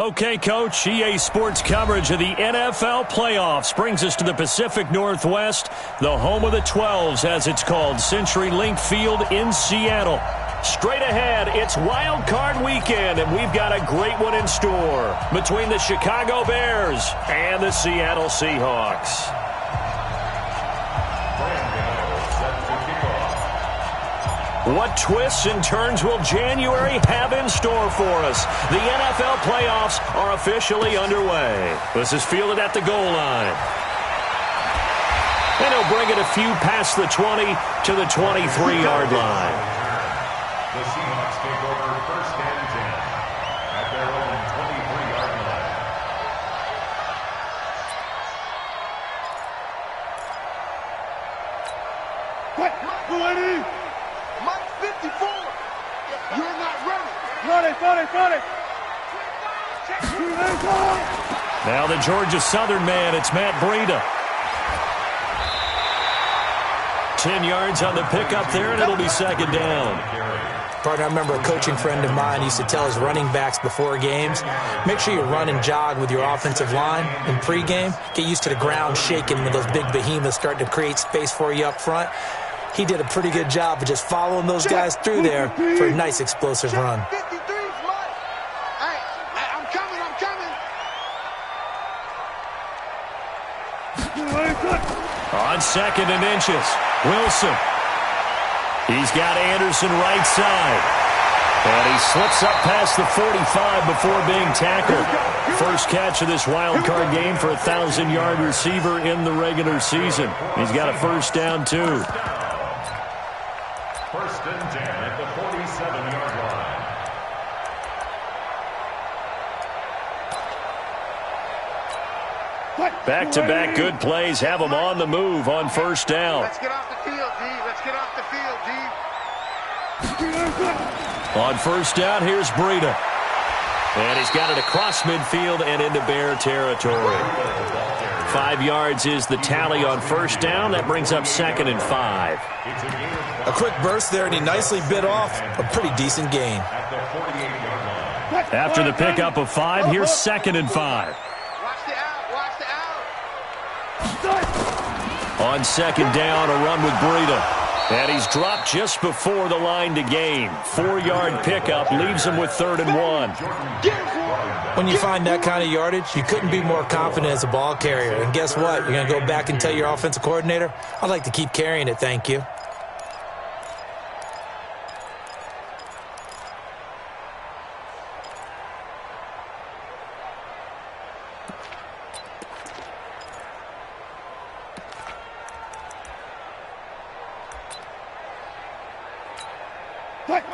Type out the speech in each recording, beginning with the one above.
Okay, Coach, EA Sports coverage of the NFL playoffs brings us to the Pacific Northwest, the home of the 12s, as it's called, CenturyLink Field in Seattle. Straight ahead, it's Wild Card Weekend, and we've got a great one in store between the Chicago Bears and the Seattle Seahawks. What twists and turns will January have in store for us? The NFL playoffs are officially underway. This is fielded at the goal line. And he'll bring it a few past the 20 to the 23-yard line. The Seahawks take over first and 10 at their own 23-yard line. Ready? Mike 54. You're not ready. Run it. Now the Georgia Southern man, it's Matt Breida. 10 yards on the pickup there, and it'll be second down. Partner, I remember a coaching friend of mine used to tell his running backs before games, make sure you run and jog with your offensive line in pregame. Get used to the ground shaking when those big behemoths start to create space for you up front. He did a pretty good job of just following those guys through there for a nice explosive run. I'm coming. On second and inches, Wilson. He's got Anderson right side. And he slips up past the 45 before being tackled. First catch of this wild card game for a 1,000-yard receiver in the regular season. He's got a first down, too. First and 10 at the 47-yard line. Back-to-back good plays have them on the move on first down. Let's get off the field, D. Let's get off the field, D. On first down, here's Breida. And he's got it across midfield and into Bear territory. 5 yards is the tally on first down. That brings up second and 5. A quick burst there, and he nicely bit off a pretty decent gain. After the pickup of 5, here's second and 5. Watch the out. On second down, a run with Breida. And he's dropped just before the line to gain. 4-yard pickup leaves him with 3rd and 1. When you find that kind of yardage, you couldn't be more confident as a ball carrier. And guess what? You're going to go back and tell your offensive coordinator, I'd like to keep carrying it, thank you.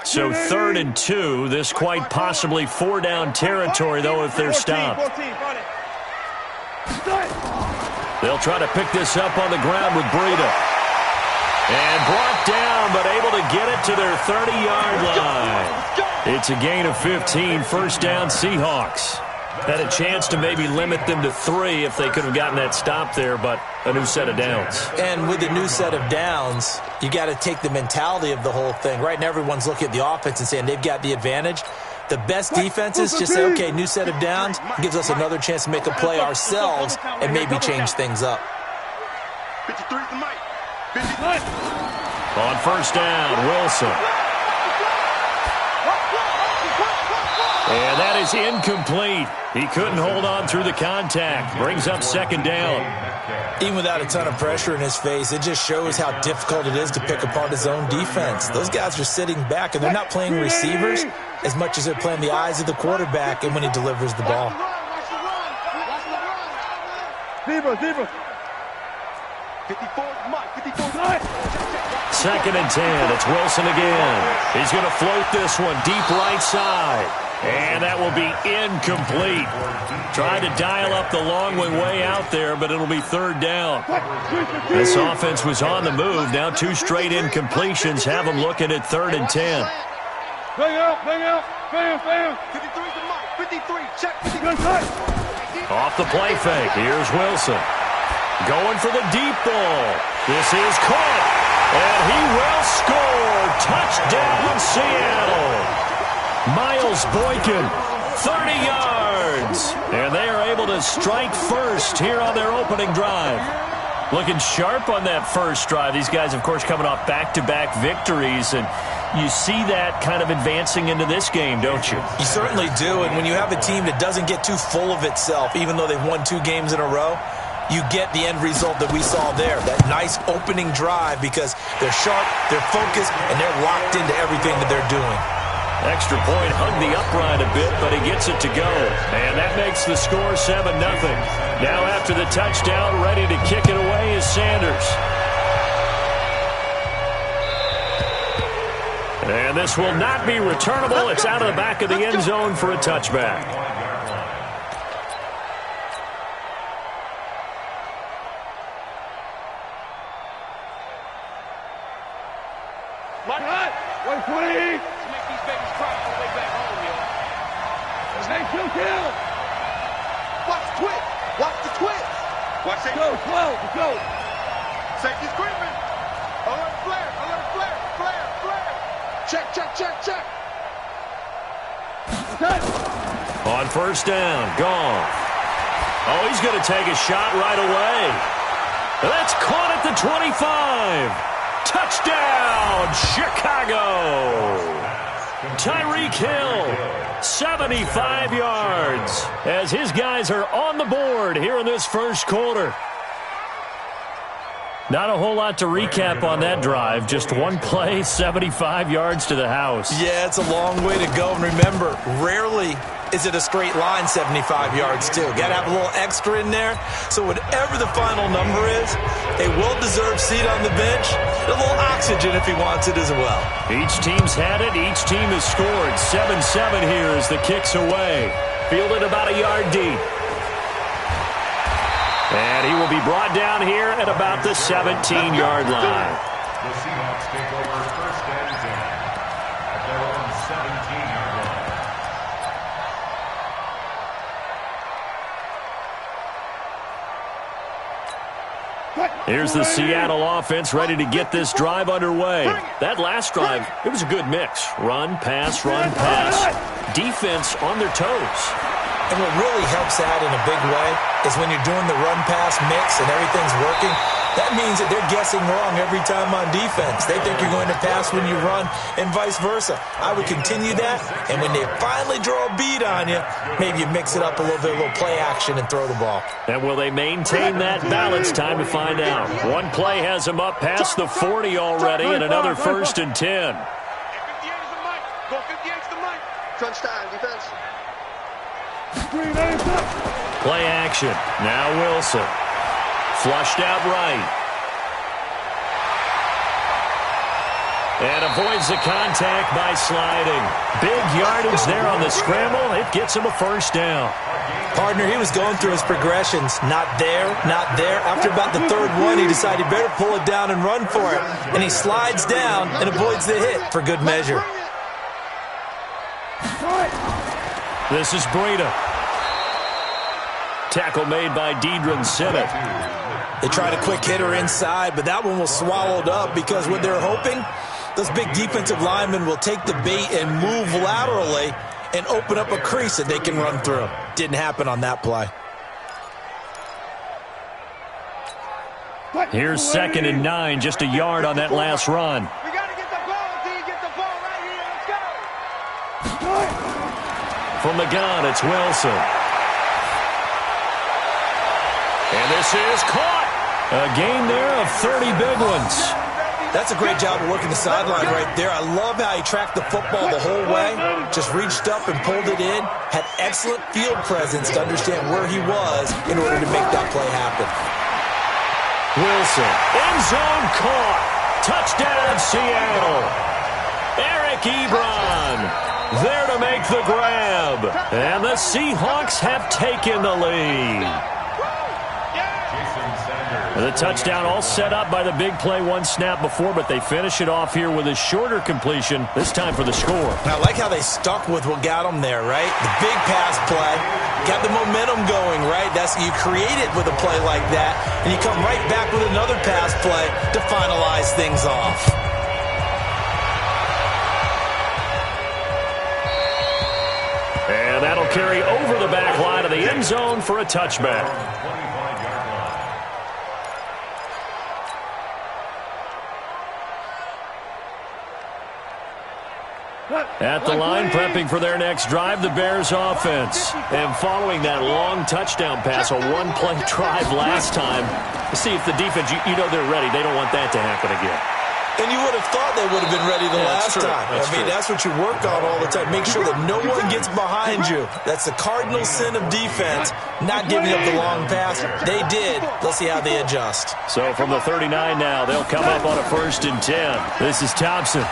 So 3rd and 2, this quite possibly 4-down territory, though, if they're stopped. They'll try to pick this up on the ground with Breida. And brought down, but able to get it to their 30-yard line. It's a gain of 15, first down Seahawks. Had a chance to maybe limit them to 3 if they could have gotten that stop there, but a new set of downs. And with the new set of downs, you got to take the mentality of the whole thing. Right now, everyone's looking at the offense and saying they've got the advantage. The best defenses just say, okay, new set of downs, gives us another chance to make a play ourselves and maybe change things up. 53 to Mike. 53. On first down, Wilson. And that is incomplete. He couldn't hold on through the contact. Brings up second down. Even without a ton of pressure in his face, it just shows how difficult it is to pick apart his own defense. Those guys are sitting back, and they're not playing receivers as much as they're playing the eyes of the quarterback and when he delivers the ball. Zebra. 54, Mike. 54. Second and 10. It's Wilson again. He's going to float this one deep right side. And that will be incomplete. Tried to dial up the long way out there, but it'll be 3rd down. This offense was on the move. Now 2 straight incompletions have them looking at 3rd and 10. Bang out. Bam. 53 to Mike. 53. Check. 53. Off the play fake. Here's Wilson. Going for the deep ball. This is caught. And he will score. Touchdown, Seattle. Miles Boykin, 30 yards. And they are able to strike first here on their opening drive. Looking sharp on that first drive. These guys, of course, coming off back-to-back victories, and you see that kind of advancing into this game, don't you? You certainly do, and when you have a team that doesn't get too full of itself, even though they've won 2 games in a row, you get the end result that we saw there, that nice opening drive, because they're sharp, they're focused, and they're locked into everything that they're doing. Extra point hung the upright a bit, but he gets it to go. And that makes the score 7-0. Now after the touchdown, ready to kick it away is Sanders. And this will not be returnable. It's out of the back of the end zone for a touchback. Watch the twist. Watch it. Go, slow, go. Safety's creeping. Alert flare, flare. Check. Okay. On first down, gone. Oh, he's going to take a shot right away. That's caught at the 25. Touchdown, Chicago. Tyreek Hill, 75 yards, as his guys are on the board here in this first quarter. Not a whole lot to recap on that drive. Just one play, 75 yards to the house. Yeah, it's a long way to go. And remember, rarely is it a straight line 75 yards, too. Got to have a little extra in there. So whatever the final number is, a well-deserved seat on the bench, a little oxygen if he wants it as well. Each team's had it. Each team has scored. 7-7 here as the kick's away. Fielded about a yard deep. And he will be brought down here at about the 17-yard line. The Seahawks take over first and 10 at their own 17-yard line. Here's the Seattle offense ready to get this drive underway. That last drive, it was a good mix. Run, pass, defense on their toes. And what really helps that in a big way is when you're doing the run-pass mix and everything's working, that means that they're guessing wrong every time on defense. They think you're going to pass when you run and vice versa. I would continue that, and when they finally draw a bead on you, maybe you mix it up a little bit, a little play action, and throw the ball. And will they maintain that balance? Time to find out. One play has them up past the 40 already, and another first and 10. 58 is the mic. Go 58 is the mic. Crunch time, defense. Play action. Now Wilson. Flushed out right. And avoids the contact by sliding. Big yardage there on the scramble. It gets him a first down. Partner, he was going through his progressions. Not there, not there. After about the third one, he decided he better pull it down and run for it. And he slides down and avoids the hit for good measure. This is Breida. Tackle made by Deidron Sinnott. They tried a quick hitter inside, but that one was swallowed up because what they're hoping, those big defensive linemen will take the bait and move laterally and open up a crease that they can run through. Didn't happen on that play. Here's 2nd and 9, just a yard on that last run. We got to get the ball, D. Get the ball right here. Let's go. From the gun, it's Wilson. And this is caught. A gain there of 30 big ones. That's a great job of working the sideline right there. I love how he tracked the football the whole way. Just reached up and pulled it in. Had excellent field presence to understand where he was in order to make that play happen. Wilson, end zone caught. Touchdown, Seattle. Eric Ebron there to make the grab. And the Seahawks have taken the lead. The touchdown all set up by the big play one snap before, but they finish it off here with a shorter completion, this time for the score. And I like how they stuck with what got them there, right? The big pass play, got the momentum going, right? That's you create it with a play like that, and you come right back with another pass play to finalize things off. And that'll carry over the back line of the end zone for a touchback. At the line, prepping for their next drive, the Bears offense. And following that long touchdown pass, a one-play drive last time, see if the defense, you know they're ready. They don't want that to happen again. And you would have thought they would have been ready the last time. That's what you work on all the time. Make sure that no one gets behind you. That's the cardinal sin of defense, not giving up the long pass. They did. Let's see how they adjust. So from the 39 now, they'll come up on a 1st and 10. This is Thompson.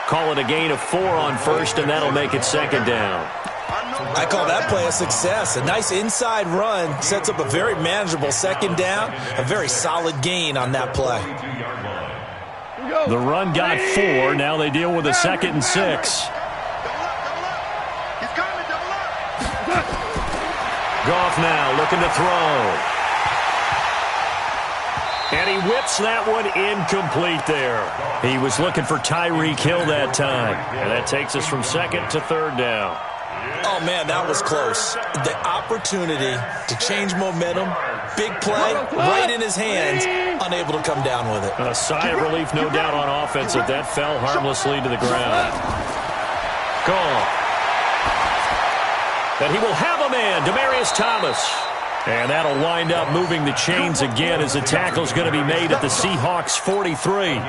Call it a gain of 4 on 1st, and that'll make it 2nd down. I call that play a success. A nice inside run sets up a very manageable 2nd down. A very solid gain on that play. The run got 4. Now they deal with a 2nd and 6. Goff now looking to throw. And he whips that one incomplete there. He was looking for Tyreek Hill that time. And that takes us from 2nd to 3rd down. Oh, man, that was close. The opportunity to change momentum, big play, right in his hands, unable to come down with it. A sigh of relief, no doubt, on offense that that fell harmlessly to the ground. Gone. And he will have a man, Demaryius Thomas. And that'll wind up moving the chains again as the tackle's going to be made at the Seahawks 43.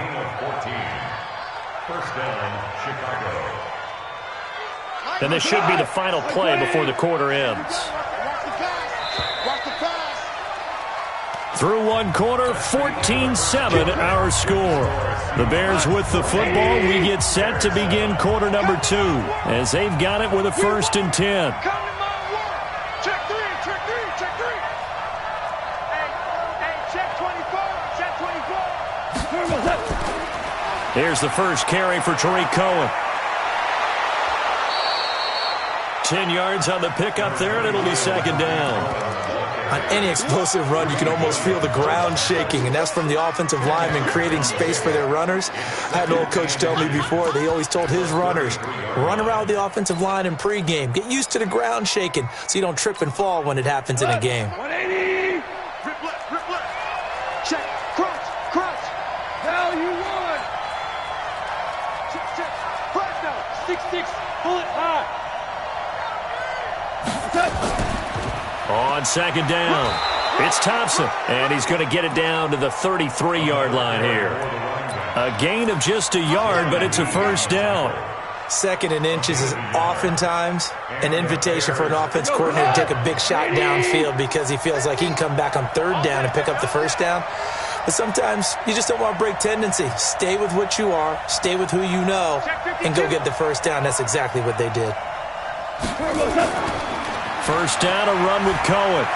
And this should be the final play before the quarter ends. Through one quarter, 14-7 our score. The Bears with the football. We get set to begin quarter number 2 as they've got it with a 1st and 10. Check 3, check 3, check 3. Hey, check 24, check 24. Here's the first carry for Tariq Cohen. 10 yards on the pickup there, and it'll be 2nd down. On any explosive run, you can almost feel the ground shaking, and that's from the offensive linemen creating space for their runners. I had an old coach tell me before, they always told his runners, run around the offensive line in pregame. Get used to the ground shaking so you don't trip and fall when it happens in a game. 180. Rip left. Check. Crunch. Now you won. Check. Front now. 6-6. Pull it high. On 2nd down, it's Thompson, and he's going to get it down to the 33-yard line here. A gain of just a yard, but it's a 1st down. 2nd and inches is oftentimes an invitation for an offense coordinator to take a big shot downfield because he feels like he can come back on 3rd down and pick up the 1st down. But sometimes you just don't want to break tendency. Stay with what you are, stay with who you know, and go get the 1st down. That's exactly what they did. 1st down, a run with Cohen.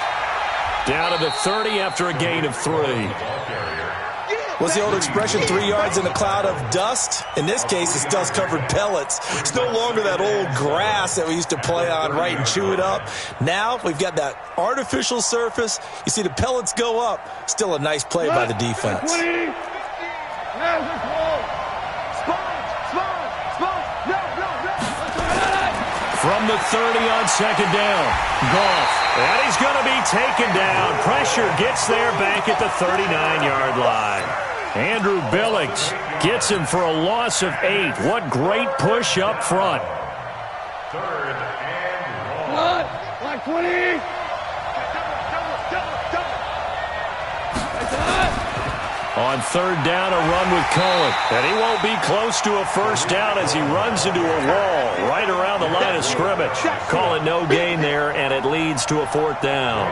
Down to the 30 after a gain of 3. What's the old expression, 3 yards in a cloud of dust? In this case, it's dust-covered pellets. It's no longer that old grass that we used to play on, right, and chew it up. Now we've got that artificial surface. You see the pellets go up. Still a nice play by the defense. From the 30 on 2nd down, Goff. And he's going to be taken down. Pressure gets there back at the 39-yard line. Andrew Billings gets him for a loss of 8. What great push up front. 3rd and 1. Like 20. On 3rd down, a run with Cohen. And he won't be close to a 1st down as he runs into a wall right around the line of scrimmage. Call it no gain there, and it leads to a 4th down.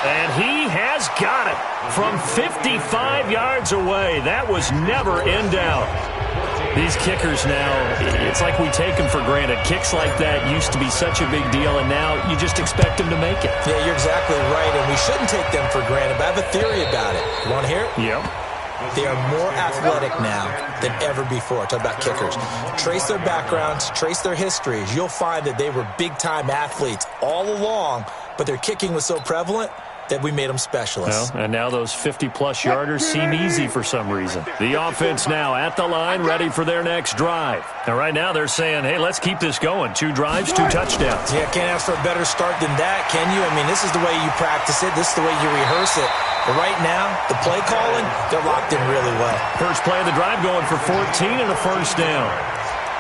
And he has got it from 55 yards away. That was never in doubt. These kickers now, it's like we take them for granted. Kicks like that used to be such a big deal, and now you just expect them to make it. Yeah, you're exactly right, and we shouldn't take them for granted, but I have a theory about it. You want to hear it? Yep. They are more athletic now than ever before. Talk about kickers. Trace their backgrounds, trace their histories. You'll find that they were big-time athletes all along, but their kicking was so prevalent that we made them specialists. Well, and now those 50-plus yarders seem easy for some reason. The offense now at the line, ready for their next drive. And right now they're saying, hey, let's keep this going. 2 drives, 2 touchdowns. Yeah, can't ask for a better start than that, can you? I mean, this is the way you practice it. This is the way you rehearse it. But right now, the play calling, they're locked in really well. First play of the drive going for 14 and a first down.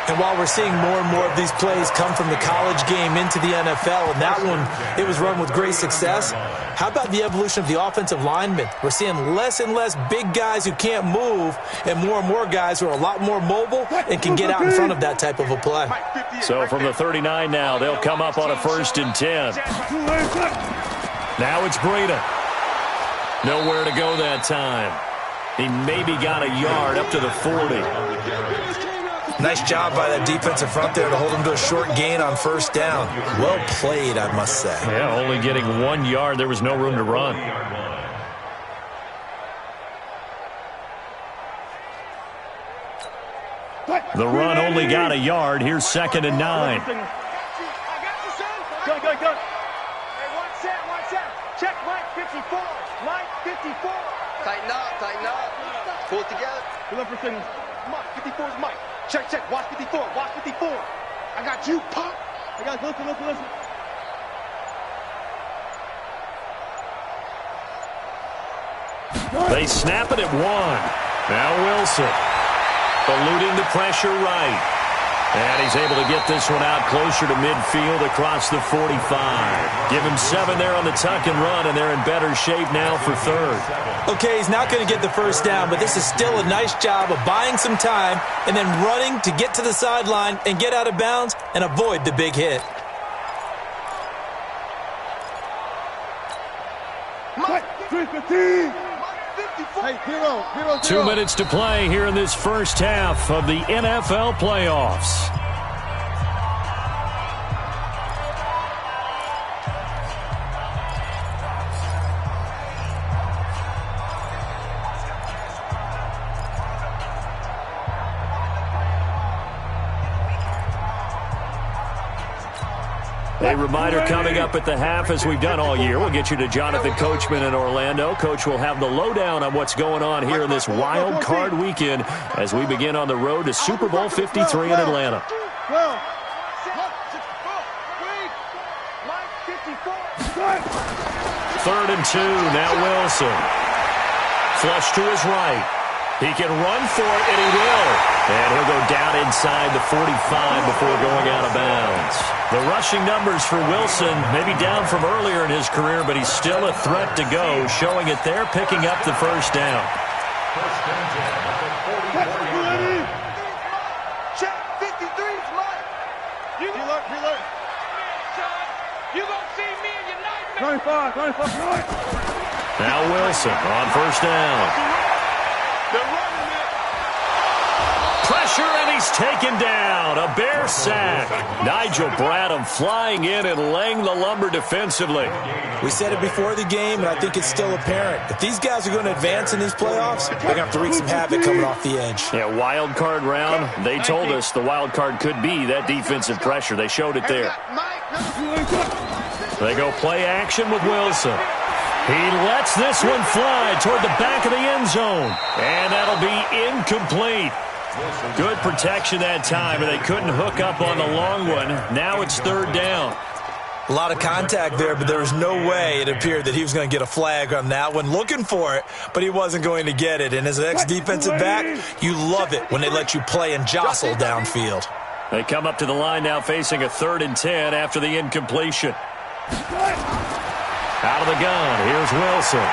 And while we're seeing more and more of these plays come from the college game into the NFL, and that one, it was run with great success, how about the evolution of the offensive linemen? We're seeing less and less big guys who can't move and more guys who are a lot more mobile and can get out in front of that type of a play. So from the 39 now, they'll come up on a 1st and 10. Now it's Breida. Nowhere to go that time. He maybe got a yard up to the 40. Nice job by that defensive front there to hold him to a short gain on 1st down. Well played, I must say. Yeah, only getting 1 yard. There was no room to run. The run only got a yard. Here's 2nd and 9. I got you, son. Go. Hey, one set. Check Mike 54. Mike 54. Tighten up. Pull it together. Pull up for signals. Mike 54 is Mike. Check. Watch 54. I got you, Pop. I got listen. They snap it at 1. Now Wilson. Eluding the pressure right. And he's able to get this one out closer to midfield across the 45. Give him 7 there on the tuck and run, and they're in better shape now for 3rd. Okay, he's not going to get the first down, but this is still a nice job of buying some time and then running to get to the sideline and get out of bounds and avoid the big hit. Mike 315. Hey, hero. 2 minutes to play here in this first half of the NFL playoffs. A reminder coming up at the half, as we've done all year. We'll get you to Jonathan Coachman in Orlando. Coach will have the lowdown on what's going on here in this wild card weekend as we begin on the road to Super Bowl 53 in Atlanta. 3rd and 2. Now Wilson. Flush to his right. He can run for it, and he will. And he'll go down inside the 45 before going out of bounds. The rushing numbers for Wilson may be down from earlier in his career, but he's still a threat to go, showing it there, picking up the first down. Check 53's Mike. You look. You gonna see me in your nightmare. 25. Now Wilson on 1st down. Pressure, and he's taken down. A Bear sack. Nigel Bradham flying in and laying the lumber defensively. We said it before the game, and I think it's still apparent. If these guys are going to advance in these playoffs, they're going to have to wreak some havoc coming off the edge. Yeah, wild card round. They told us the wild card could be that defensive pressure. They showed it there. They go play action with Wilson. He lets this one fly toward the back of the end zone. And that'll be incomplete. Good protection that time, and they couldn't hook up on the long one. Now it's 3rd down. A lot of contact there, but there was no way it appeared that he was going to get a flag on that one. Looking for it, but he wasn't going to get it. And as an ex-defensive back, you love it when they let you play and jostle downfield. They come up to the line now facing a 3rd and 10 after the incompletion. Out of the gun, here's Wilson.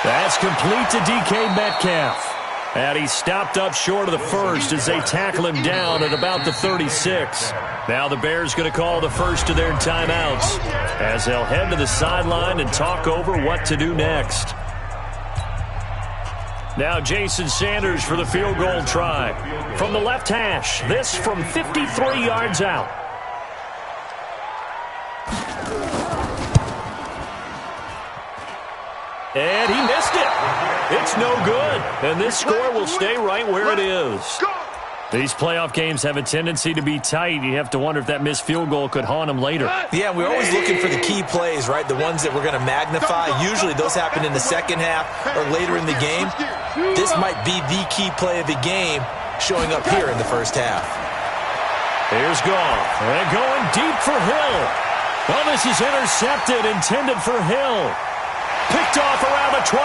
That's complete to DK Metcalf. And he stopped up short of the first as they tackle him down at about the 36. Now the Bears going to call the first of their timeouts as they'll head to the sideline and talk over what to do next. Now Jason Sanders for the field goal try. From the left hash, this from 53 yards out. And he missed it. It's no good, and this score will stay right where it is. These playoff games have a tendency to be tight. You have to wonder if that missed field goal could haunt them later. Yeah, we're always looking for the key plays, right? The ones that we're going to magnify. Usually those happen in the second half or later in the game. This might be the key play of the game showing up here in the first half. Here's Goff, and going deep for Hill. Well, this is intercepted, intended for Hill. Picked off around the 27.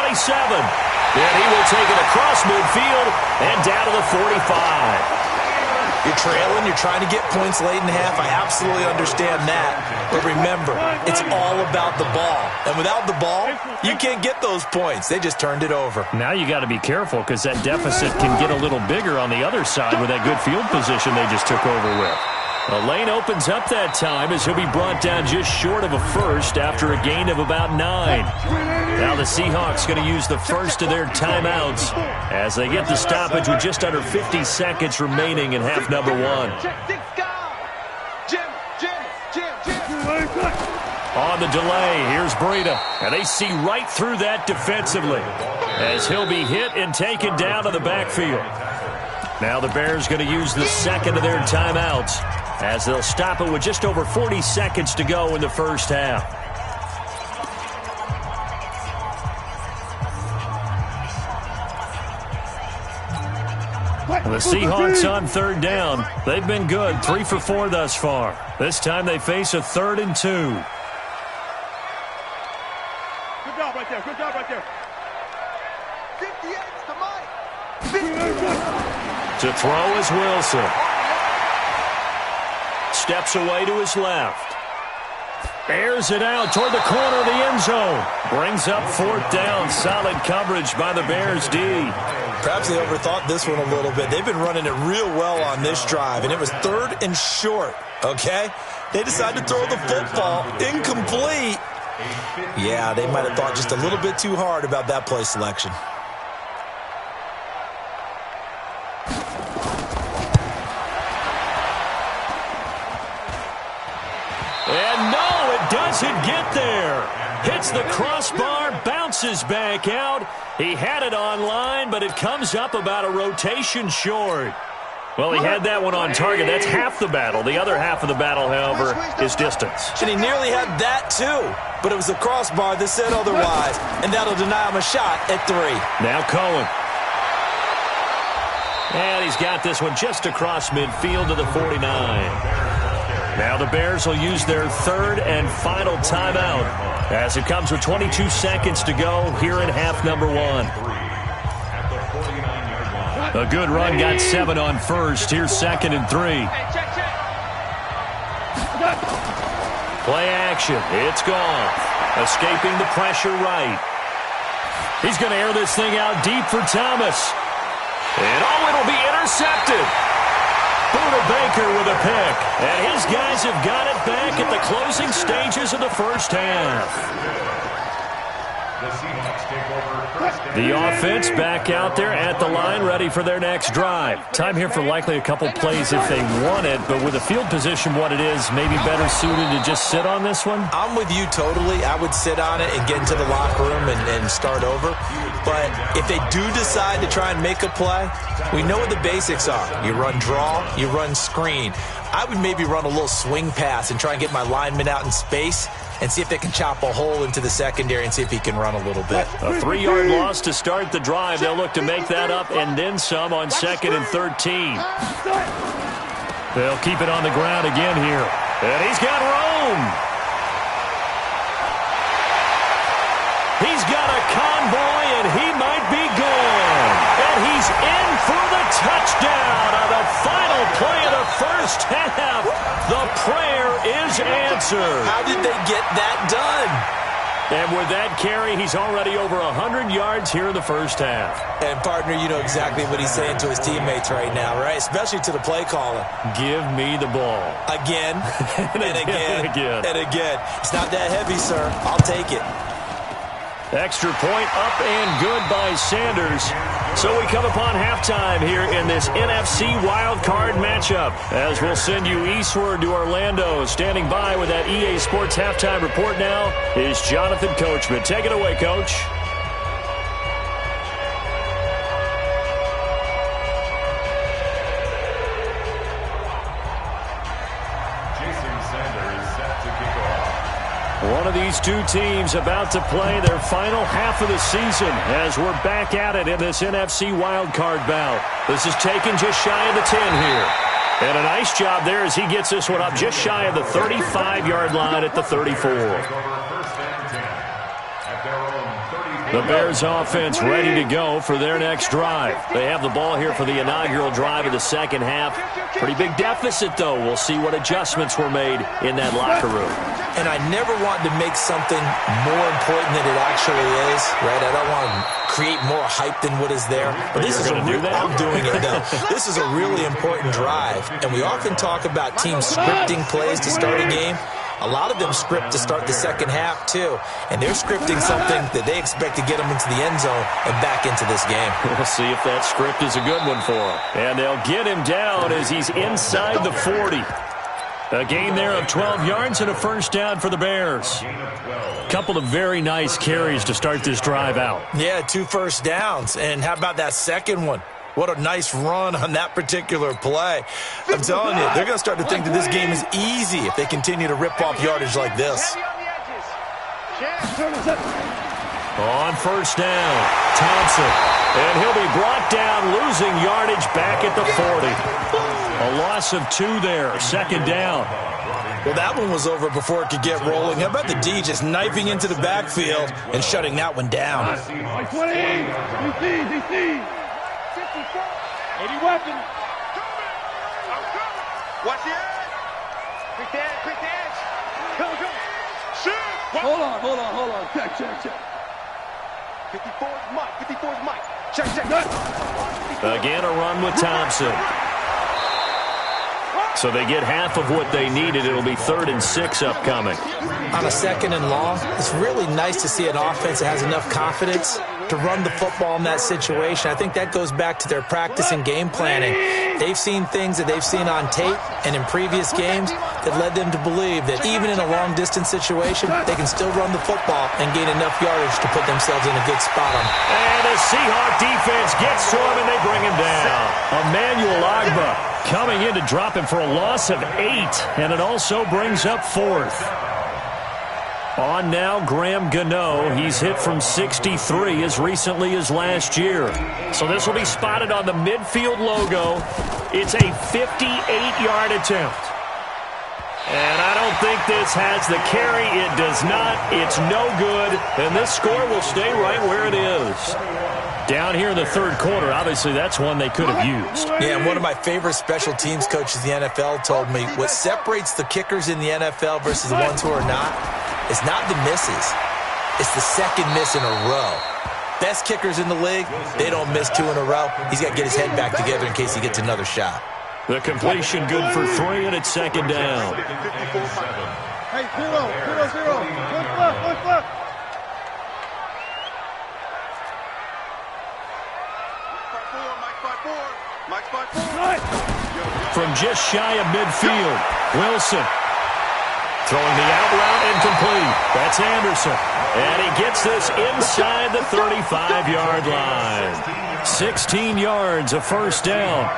And he will take it across midfield and down to the 45. You're trailing, you're trying to get points late in the half. I absolutely understand that. But remember, it's all about the ball. And without the ball, you can't get those points. They just turned it over. Now you got to be careful because that deficit can get a little bigger on the other side with that good field position they just took over with. The lane opens up that time as he'll be brought down just short of a first after a gain of about 9. Now the Seahawks going to use the first of their timeouts as they get the stoppage with just under 50 seconds remaining in half number 1. On the delay, here's Breida. And they see right through that defensively as he'll be hit and taken down to the backfield. Now the Bears going to use the second of their timeouts as they'll stop it with just over 40 seconds to go in the first half. The Seahawks on third down. They've been good, 3 for 4 thus far. This time they face a 3rd and 2. Good job right there. Good job right there. 58 to Mike. To throw is Wilson. Steps away to his left. Airs it out toward the corner of the end zone. Brings up 4th down. Solid coverage by the Bears D. Perhaps they overthought this one a little bit. They've been running it real well on this drive, and it was 3rd and short, okay? They decided to throw the football incomplete. Yeah, they might have thought just a little bit too hard about that play selection. And no, it doesn't get there. Hits the crossbar, bounces back out. He had it online, but it comes up about a rotation short. Well, he had that one on target. That's half the battle. The other half of the battle, however, is distance. And he nearly had that, too. But it was the crossbar that said otherwise, and that'll deny him a shot at 3. Now Cohen. And he's got this one just across midfield to the 49. Now the Bears will use their 3rd and final timeout as it comes with 22 seconds to go here in half number 1. A good run, got 7 on first. Here's 2nd and 3. Play action. It's gone. Escaping the pressure right. He's going to air this thing out deep for Thomas. And it'll be intercepted. Buda Baker with a pick. And his guys have got it back at the closing stages of the first half. The Seahawks take over first and The offense back out there at the line, ready for their next drive. Time here for likely a couple plays if they want it, but with the field position what it is, maybe better suited to just sit on this one? I'm with you totally. I would sit on it and get into the locker room and start over. But if they do decide to try and make a play, we know what the basics are. You run draw, you run screen. I would maybe run a little swing pass and try and get my lineman out in space and see if they can chop a hole into the secondary and see if he can run a little bit. A 3-yard loss to start the drive. They'll look to make that up and then some on 2nd and 13. They'll keep it on the ground again here. And he's got Rome. He's got a convoy, and he might be gone. And he's in for the touchdown on the final play of the first half. The prayer is answered. How did they get that done? And with that carry, he's already over 100 yards here in the first half. And, partner, you know exactly what he's saying to his teammates right now, right? Especially to the play caller. Give me the ball. Again, and again, and again. and again. It's not that heavy, sir. I'll take it. Extra point up and good by Sanders. So we come upon halftime here in this NFC wildcard matchup. As we'll send you eastward to Orlando. Standing by with that EA Sports halftime report now is Jonathan Coachman. Take it away, Coach. One of these two teams about to play their final half of the season as we're back at it in this NFC wildcard bout. This is taken just shy of the 10 here. And a nice job there as he gets this one up just shy of the 35-yard line at the 34. The Bears offense ready to go for their next drive. They have the ball here for the inaugural drive of the second half. Pretty big deficit, though. We'll see what adjustments were made in that locker room. And I never want to make something more important than it actually is, right? I don't want to create more hype than what is there. But this is I'm doing it, though. This is a really important drive. And we often talk about teams scripting plays to start a game. A lot of them script to start the second half, too. And they're scripting something that they expect to get them into the end zone and back into this game. We'll see if that script is a good one for him. And they'll get him down as he's inside the 40. A gain there of 12 yards and a first down for the Bears. A couple of very nice carries to start this drive out. Yeah, 2 first downs. And how about that second one? What a nice run on that particular play. I'm telling you, they're going to start to think that this game is easy if they continue to rip off yardage like this. On first down, Thompson. And he'll be brought down, losing yardage back at the 40. A loss of 2 there, second down. Well, that one was over before it could get rolling. How about the D just knifing into the backfield and shutting that one down? 80 weapon. Watch the edge. Quick the edge. Come. Shoot. Hold on. Check. 54's Mike. Check. Again, a run with Thompson. So they get half of what they needed. It'll be 3rd and 6 upcoming. On a 2nd and long, it's really nice to see an offense that has enough confidence to run the football in that situation. I think that goes back to their practice and game planning. They've seen things that they've seen on tape and in previous games that led them to believe that even in a long-distance situation, they can still run the football and gain enough yardage to put themselves in a good spot on. And the Seahawk defense gets to him, and they bring him down. Emmanuel Ogbah coming in to drop him for a loss of 8, and it also brings up 4th. On now, Graham Gano. He's hit from 63 as recently as last year. So this will be spotted on the midfield logo. It's a 58-yard attempt. And I don't think this has the carry. It does not. It's no good. And this score will stay right where it is. Down here in the 3rd quarter, obviously that's one they could have used. Yeah, and one of my favorite special teams coaches in the NFL told me what separates the kickers in the NFL versus the ones who are not is not the misses. It's the second miss in a row. Best kickers in the league, they don't miss 2 in a row. He's got to get his head back together in case he gets another shot. The completion good for 3, and it's 2nd down. Hey, 0. Look left. Mike 5-4. From just shy of midfield, Wilson throwing the out route incomplete. That's Anderson. And he gets this inside the 35-yard line. 16 yards, a first down.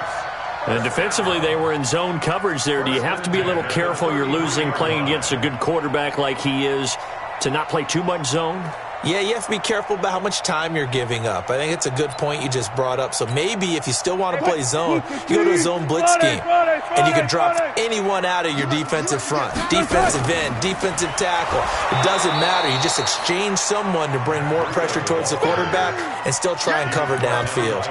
And defensively, they were in zone coverage there. Do you have to be a little careful? You're losing playing against a good quarterback like he is to not play too much zone? Yeah, you have to be careful about how much time you're giving up. I think it's a good point you just brought up. So maybe if you still want to play zone, you go to a zone blitz scheme. And you can drop anyone out of your defensive front. Defensive end, defensive tackle. It doesn't matter. You just exchange someone to bring more pressure towards the quarterback and still try and cover downfield.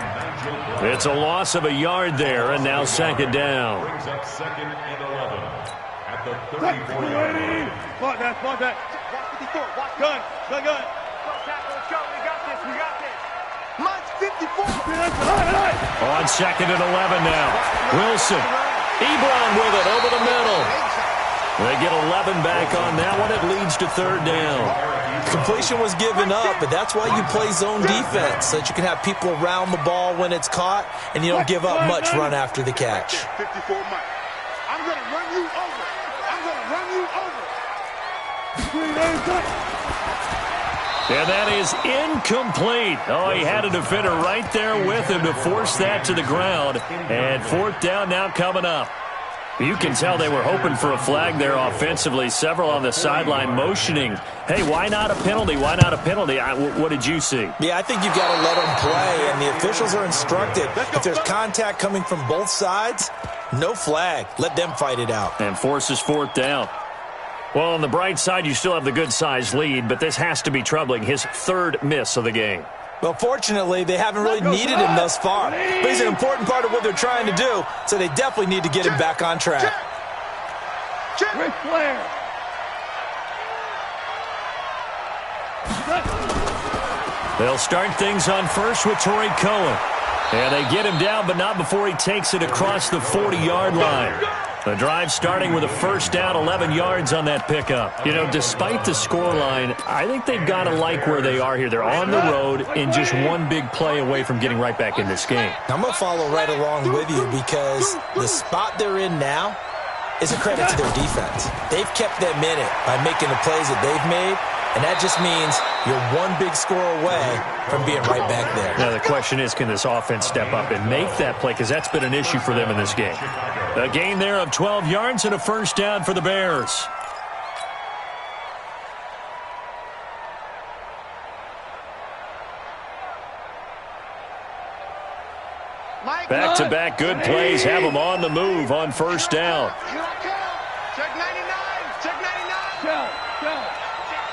It's a loss of a yard there, and now 2nd down. Brings up 2nd and 11 at the 34-yard line. Watch that. Gun. Let's go. We got this. Mike's 54. On 2nd and 11 now. Wilson. Ebron with it over the middle. They get 11 back on that one. It leads to 3rd down. Completion was given up, but that's why you play zone defense, so that you can have people around the ball when it's caught, and you don't give up much run after the catch. 54 Mike. I'm going to run you over. And that is incomplete. Oh, he had a defender right there with him to force that to the ground. And 4th down now coming up. You can tell they were hoping for a flag there offensively. Several on the sideline motioning, hey, why not a penalty? Why not a penalty? What did you see? Yeah, I think you've got to let them play, and the officials are instructed. If there's contact coming from both sides, no flag. Let them fight it out. And forces fourth down. Well, on the bright side, you still have the good-sized lead, but this has to be troubling. His third miss of the game. Well, fortunately, they haven't really needed him thus far. But he's an important part of what they're trying to do, so they definitely need to get him back on track. Ric Flair. They'll start things on first with Torrey Cohen. And they get him down, but not before he takes it across the 40-yard line. The drive starting with a first down, 11 yards on that pickup. You know, despite the scoreline, I think they've got to like where they are here. They're on the road and just one big play away from getting right back in this game. I'm going to follow right along with you because the spot they're in now is a credit to their defense. They've kept them in it by making the plays that they've made, and that just means you're one big score away from being right back there. Now, the question is, can this offense step up and make that play? Because that's been an issue for them in this game. A gain there of 12 yards and a first down for the Bears. Back-to-back good plays have them on the move on first down. Check 99. Check 99.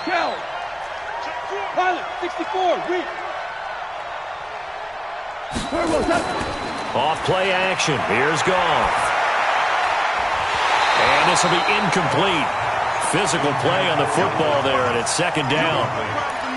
Kel. Pilot, 64. Read. Off play action. Here's Goff. And this will be incomplete. Physical play on the football there, and it's second down.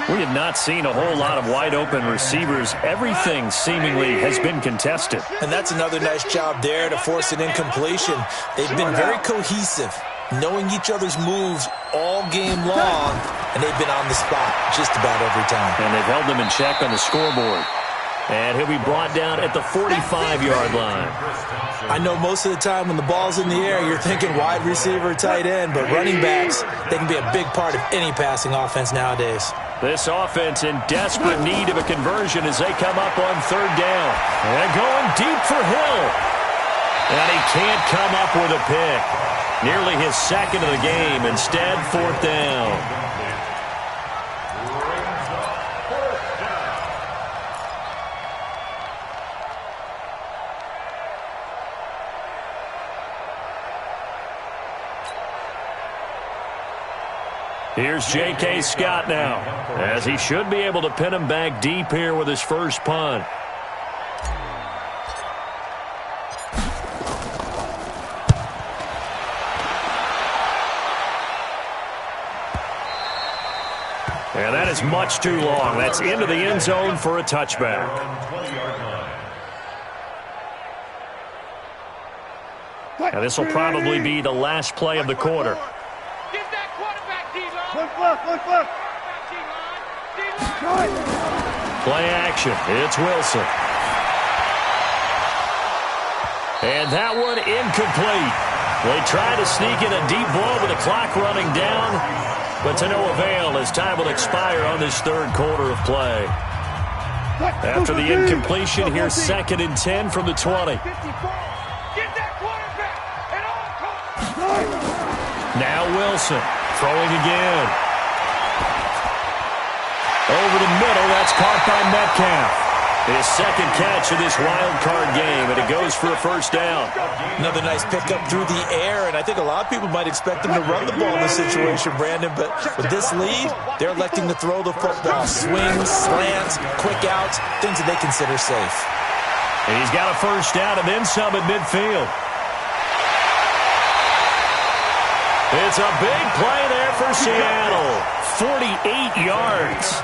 We have not seen a whole lot of wide-open receivers. Everything seemingly has been contested. And that's another nice job there to force an incompletion. They've been very cohesive, knowing each other's moves all game long, and they've been on the spot just about every time. And they've held them in check on the scoreboard. And he'll be brought down at the 45-yard line. I know most of the time when the ball's in the air, you're thinking wide receiver, tight end, but running backs, they can be a big part of any passing offense nowadays. This offense in desperate need of a conversion as they come up on third down. And going deep for Hill. And he can't come up with a pick. Nearly his second of the game. Instead, fourth down. Here's J.K. Scott now, as he should be able to pin him back deep here with his first punt. And that is much too long. That's into the end zone for a touchback. And this will probably be the last play of the quarter. Look. Play action. It's Wilson. And that one incomplete. They try to sneak in a deep ball with the clock running down, but to no avail as time will expire on this third quarter of play. After the incompletion, here's 2nd and 10 from the 20. Now Wilson throwing again. Over the middle, that's caught by Metcalf. His second catch of this wild card game, and it goes for a first down. Another nice pickup through the air, and I think a lot of people might expect them to run the ball in this situation, Brandon, but with this lead, they're electing to throw the football. Swings, slants, quick outs, things that they consider safe. And he's got a first down and then some at midfield. It's a big play there for Seattle. 48 yards.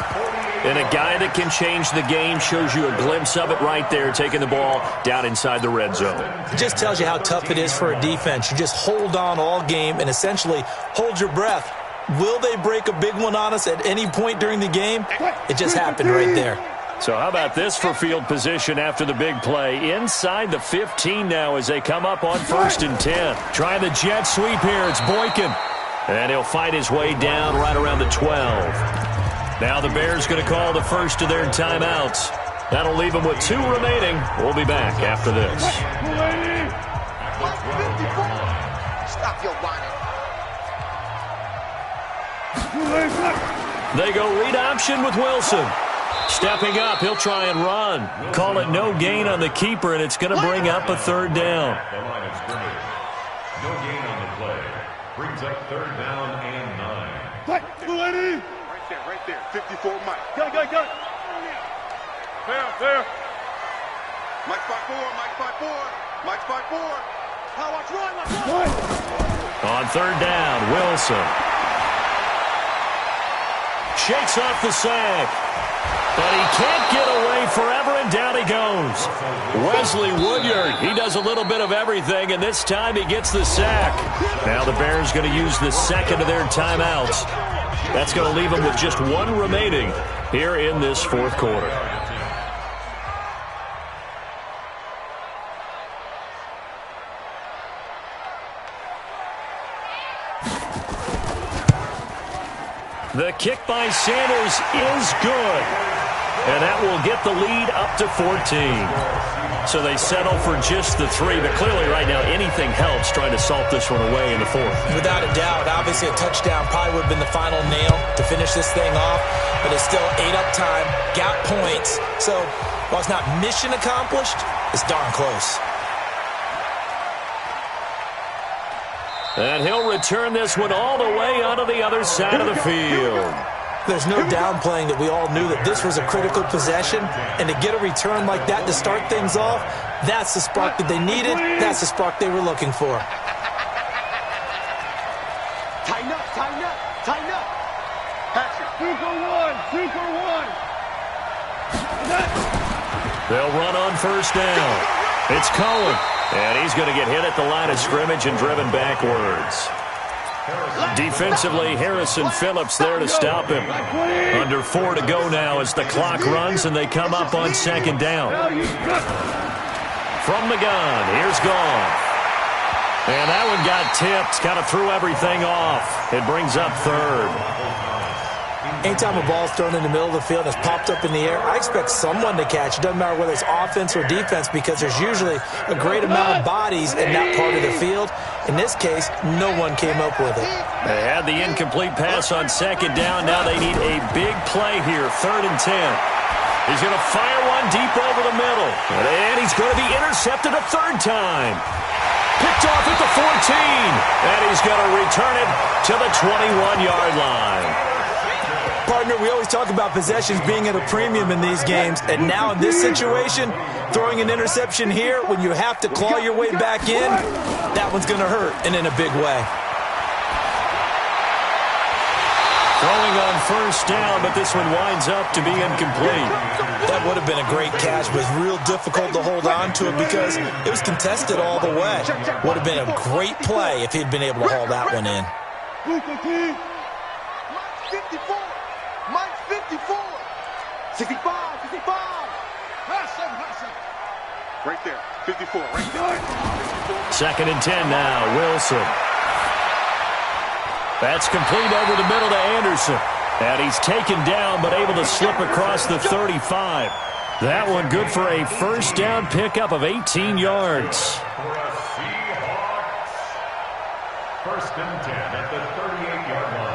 And a guy that can change the game shows you a glimpse of it right there, taking the ball down inside the red zone. It just tells you how tough it is for a defense. You just hold on all game and essentially hold your breath. Will they break a big one on us at any point during the game? It just happened right there. So how about this for field position after the big play? Inside the 15 now as they come up on 1st and 10. Try the jet sweep here. It's Boykin. And he'll fight his way down right around the 12. Now the Bears going to call the first of their timeouts. That'll leave them with 2 remaining. We'll be back after this. They go read option with Wilson. Stepping up, he'll try and run. Call it no gain on the keeper, and it's going to bring up a third down. The line of scrimmage. No gain on the play. Brings up third down and 9. Right there. 54 Mike. Go. Fair. Mike 5-4. Mike 5-4. Watch run. On third down, Wilson. Shakes off the sack. But he can't get away forever, and down he goes. Wesley Woodyard, he does a little bit of everything, and this time he gets the sack. Now the Bears going to use the second of their timeouts. That's going to leave them with just one remaining here in this fourth quarter. The kick by Sanders is good. And that will get the lead up to 14. So they settle for just the 3. But clearly right now anything helps trying to salt this one away in the fourth. Without a doubt, obviously a touchdown probably would have been the final nail to finish this thing off. But it's still 8 up time, got points. So while it's not mission accomplished, it's darn close. And he'll return this one all the way onto the other side of the field. There's no downplaying that we all knew that this was a critical possession, and to get a return like that to start things off, that's the spark that they needed, that's the spark they were looking for. Tighten up. Action. 2 for 1. They'll run on first down. It's Cohen, and he's going to get hit at the line of scrimmage and driven backwards. Defensively, Harrison Phillips there to stop him. Under 4 to go now as the clock runs and they come up on second down. From the gun, here's Goff. And that one got tipped, kind of threw everything off. It brings up third. Anytime a ball's thrown in the middle of the field and it's popped up in the air, I expect someone to catch. It doesn't matter whether it's offense or defense because there's usually a great amount of bodies in that part of the field. In this case, no one came up with it. They had the incomplete pass on second down. Now they need a big play here, 3rd and 10. He's going to fire one deep over the middle. And he's going to be intercepted a third time. Picked off at the 14. And he's going to return it to the 21-yard line. Partner, we always talk about possessions being at a premium in these games, and now in this situation, throwing an interception here when you have to claw your way back in, that one's going to hurt, and in a big way. Throwing on first down, but this one winds up to be incomplete. That would have been a great catch, but it's real difficult to hold on to it because it was contested all the way. Would have been a great play if he'd been able to haul that one in. Mike's 54. 65. Right there. 54. Right there. 2nd and 10 now. Wilson. That's complete over the middle to Anderson. And he's taken down but able to slip across the 35. That one good for a first down pickup of 18 yards. First and 10 at the 38-yard line.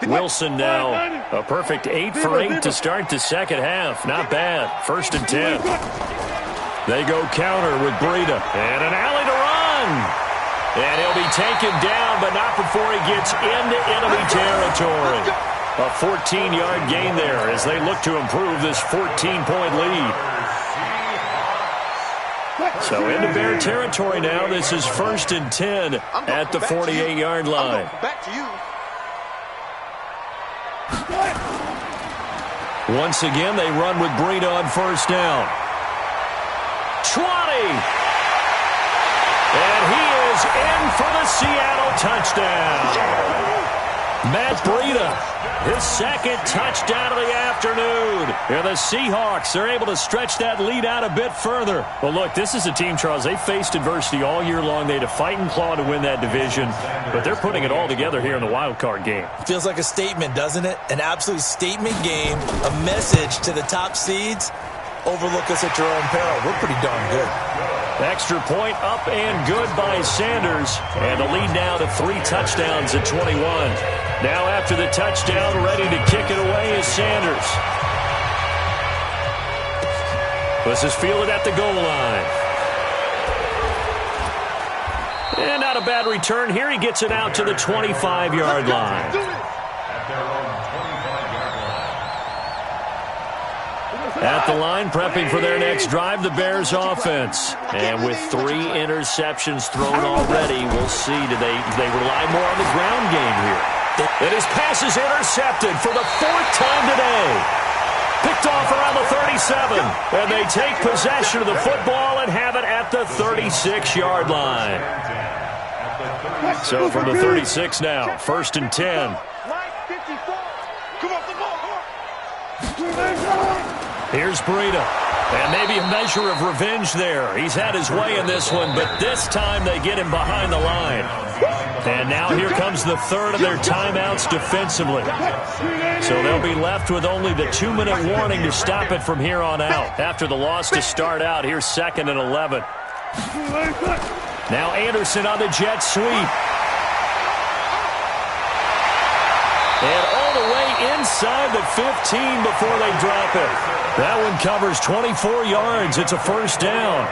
Wilson now a perfect 8 for 8 to start the second half. Not bad. 1st and 10. They go counter with Breida. And an alley to run. And he'll be taken down, but not before he gets into enemy territory. A 14-yard gain there as they look to improve this 14-point lead. So into Bear territory now. This is 1st and 10 at the 48-yard line. Back to you. Once again, they run with Breida on first down. 20! And he is in for the Seattle touchdown. Matt Breida, his second touchdown of the afternoon. And the Seahawks are able to stretch that lead out a bit further. Well, look, this is a team, Charles, they faced adversity all year long. They had to fight and claw to win that division. But they're putting it all together here in the wild card game. Feels like a statement, doesn't it? An absolute statement game, a message to the top seeds. Overlook us at your own peril. We're pretty darn good. Extra point up and good by Sanders. And the lead now to 3 touchdowns at 21. Now after the touchdown, ready to kick it away is Sanders. This is fielded at the goal line. And not a bad return here. He gets it out to the 25-yard line. At the line, prepping for their next drive, the Bears offense. And with 3 interceptions thrown already, we'll see. Do they rely more on the ground game here? And his pass is intercepted for the 4th time today. Picked off around the 37. And they take possession of the football and have it at the 36-yard line. So from the 36 now, 1st and 10. Here's Breida. And maybe a measure of revenge there. He's had his way in this one, but this time they get him behind the line. And now here comes the 3rd of their timeouts defensively. So they'll be left with only the 2-minute warning to stop it from here on out. After the loss to start out, here's 2nd and 11. Now Anderson on the jet sweep. And all the way inside the 15 before they drop it. That one covers 24 yards. It's a 1st down.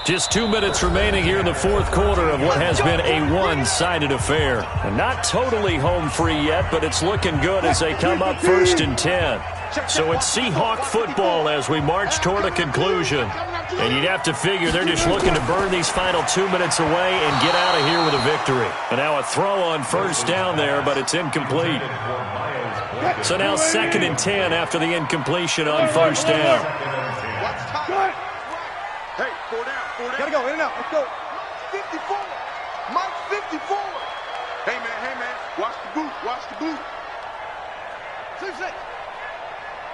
Just 2 minutes remaining here in the 4th quarter of what has been a one-sided affair. And not totally home free yet, but it's looking good as they come up 1st and 10. So it's Seahawk football as we march toward a conclusion. And you'd have to figure they're just looking to burn these final 2 minutes away and get out of here with a victory. And now a throw on 1st down there, but it's incomplete. So now 2nd and 10 after the incompletion on 1st down. Hey, 4 down. Gotta go, in and out. Let's go. 54. Mike 54. Hey, man. Watch the boot.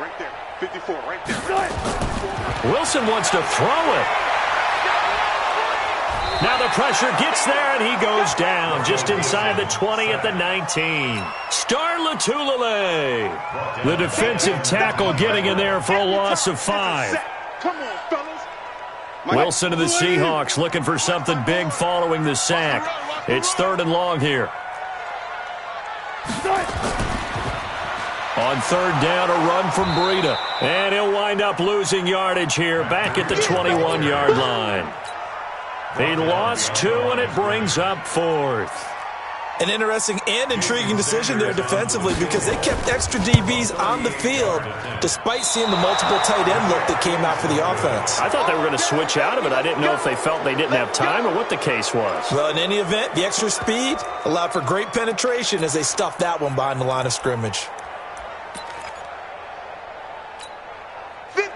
Right there. 54, right there. Wilson wants to throw it. Now the pressure gets there, and he goes down just inside the 20 at the 19. Star Latulele, the defensive tackle, getting in there for a loss of 5. Come on, fellas. Wilson of the Seahawks looking for something big following the sack. It's 3rd and long here. On 3rd down, a run from Breida. And he'll wind up losing yardage here back at the 21-yard line. He lost 2, and it brings up 4th. An interesting and intriguing decision there defensively because they kept extra DBs on the field despite seeing the multiple tight end look that came out for the offense. I thought they were going to switch out of it. I didn't know if they felt they didn't have time or what the case was. Well, in any event, the extra speed allowed for great penetration as they stuffed that one behind the line of scrimmage.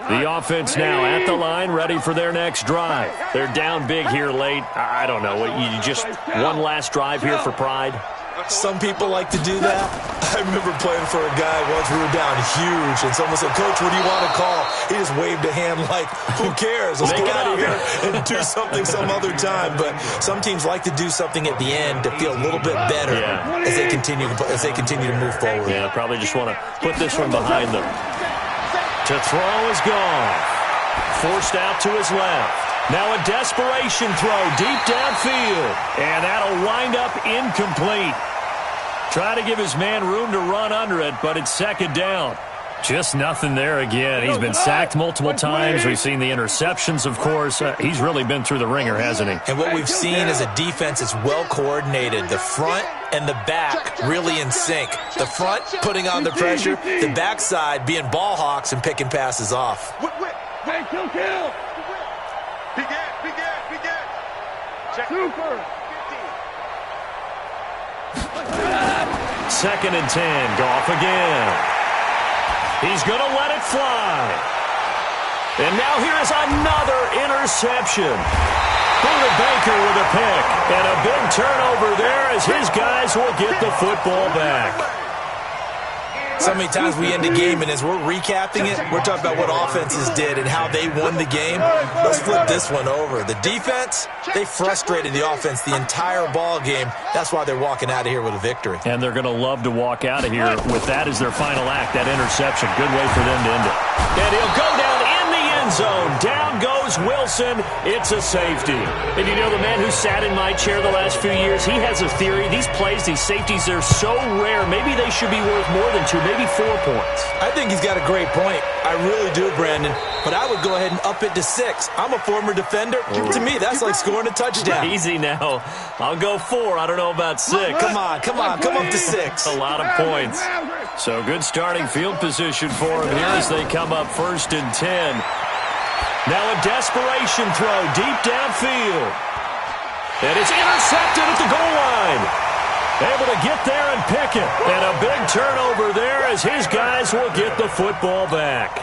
The offense now at the line, ready for their next drive. They're down big here late. I don't know. You just one last drive here for pride? Some people like to do that. I remember playing for a guy once. We were down huge, and someone said, "Coach, what do you want to call?" He just waved a hand like, who cares? Let's go out of here and do something some other time. But some teams like to do something at the end to feel a little bit better as they continue to move forward. Yeah, probably just want to put this one behind them. To throw is gone. Forced out to his left. Now a desperation throw deep downfield. And that'll wind up incomplete. Try to give his man room to run under it, but it's 2nd down. Just nothing there again. He's been sacked multiple times. We've seen the interceptions, of course. He's really been through the ringer, hasn't he? And what we've seen is a defense that's well coordinated. The front and the back really in sync. The front putting on the pressure. The backside being ball hawks and picking passes off. Kill. Big Ed. Check. Super. 2nd and 10. Goff again. He's going to let it fly. And now here is another interception. Buda Baker with a pick. And a big turnover there as his guys will get the football back. So many times we end the game, and as we're recapping it, we're talking about what offenses did and how they won the game. Let's flip this one over. The defense, they frustrated the offense the entire ball game. That's why they're walking out of here with a victory. And they're going to love to walk out of here with that as their final act, that interception. Good way for them to end it. And he'll go down zone. Down goes Wilson. It's a safety. And you know, the man who sat in my chair the last few years, he has a theory. These plays, these safeties, they're so rare. Maybe they should be worth more than 2, maybe 4 points. I think he's got a great point. I really do, Brandon. But I would go ahead and up it to 6. I'm a former defender. To me, that's like scoring a touchdown. Easy now. I'll go 4. I don't know about 6. Come on. Come up to 6. A lot of points. So good starting field position for him here as they come up 1st and 10. Now a desperation throw deep downfield. And it's intercepted at the goal line. Able to get there and pick it. And a big turnover there as his guys will get the football back.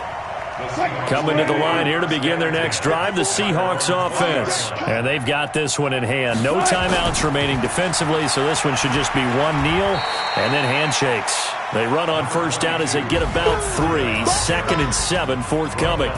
Coming to the line here to begin their next drive, the Seahawks offense. And they've got this one in hand. No timeouts remaining defensively, so this one should just be one kneel and then handshakes. They run on 1st down as they get about 3. 2nd and 7 forthcoming.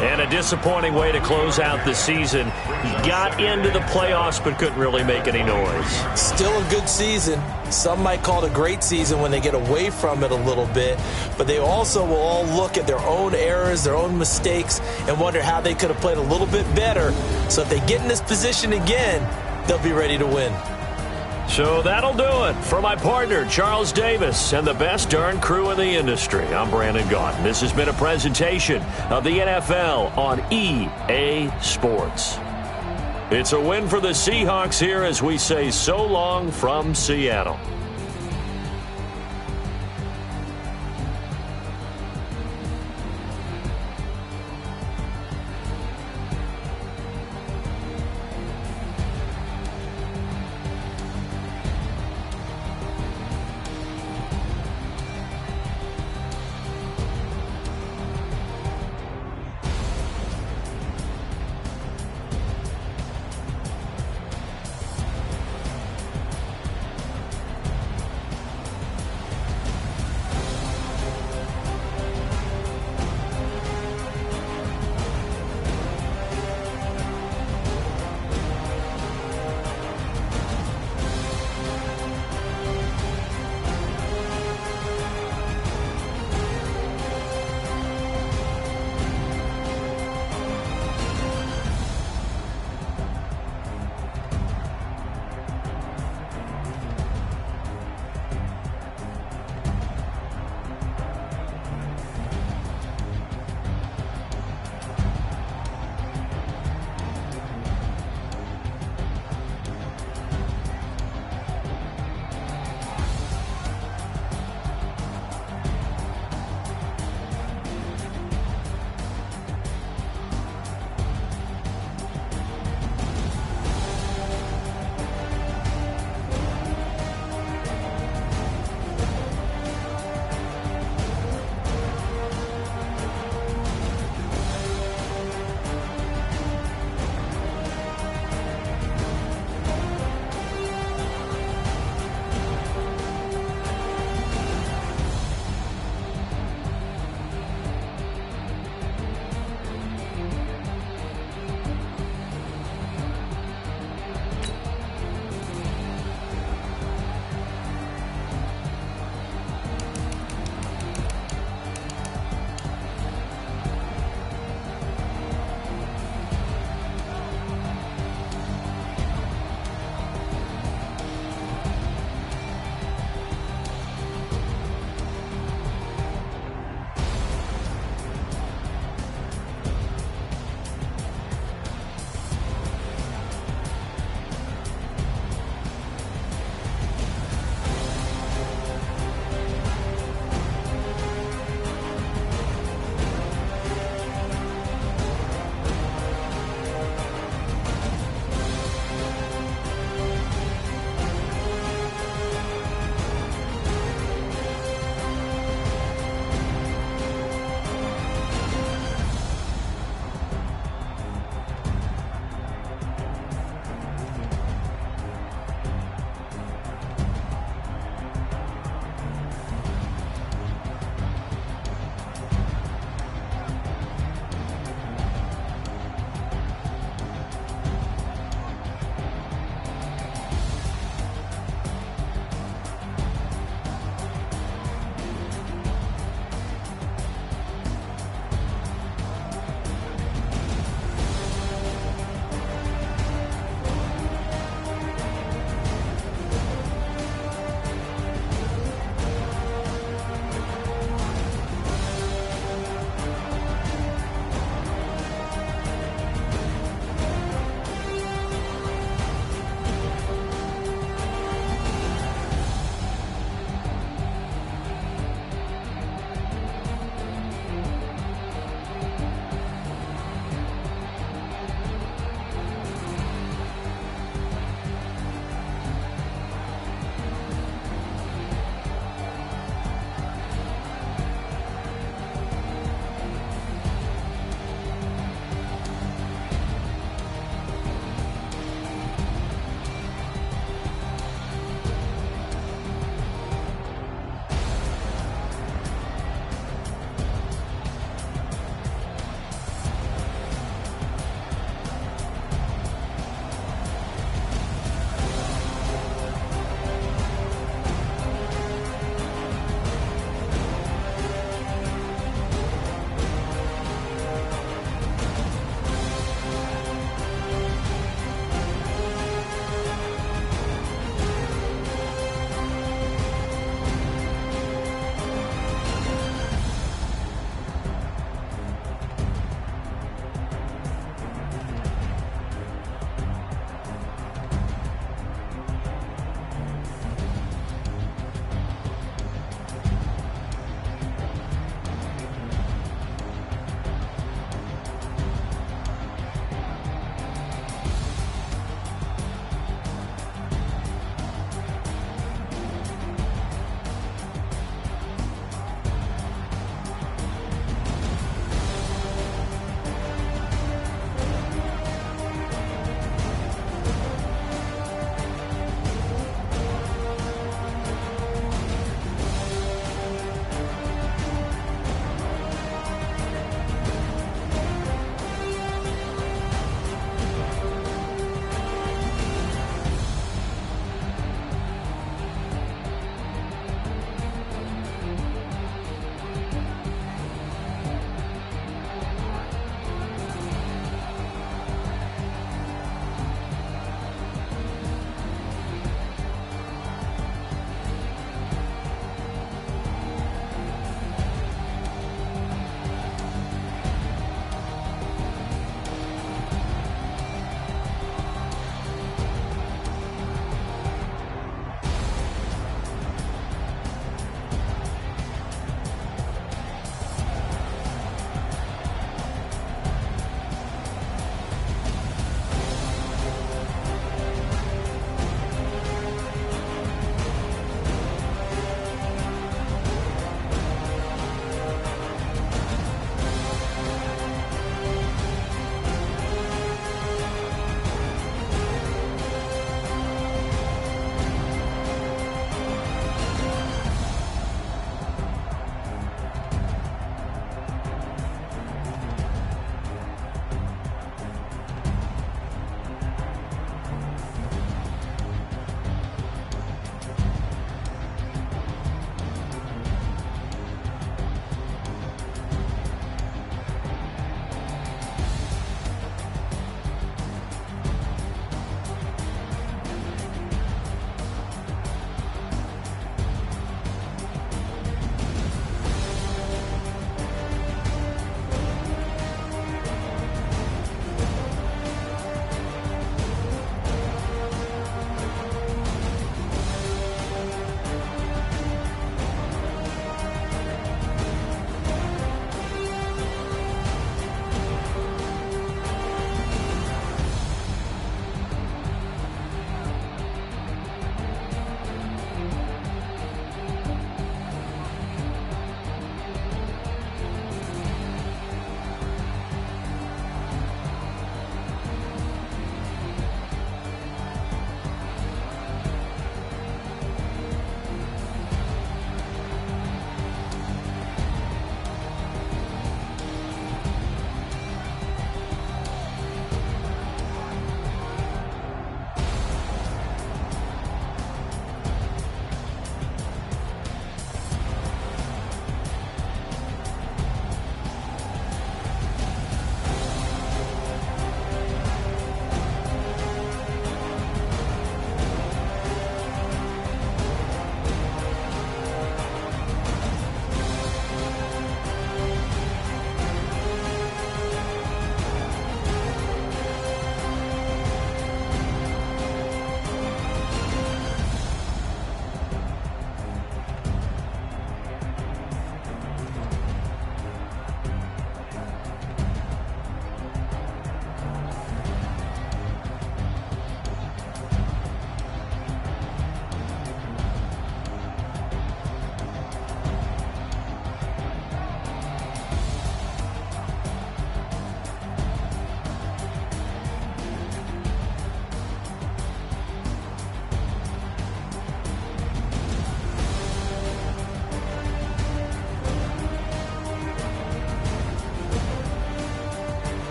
And a disappointing way to close out the season. He got into the playoffs but couldn't really make any noise. Still a good season. Some might call it a great season when they get away from it a little bit. But they also will all look at their own errors, their own mistakes, and wonder how they could have played a little bit better. So if they get in this position again, they'll be ready to win. So that'll do it for my partner, Charles Davis, and the best darn crew in the industry. I'm Brandon Gaudin. This has been a presentation of the NFL on EA Sports. It's a win for the Seahawks here as we say so long from Seattle.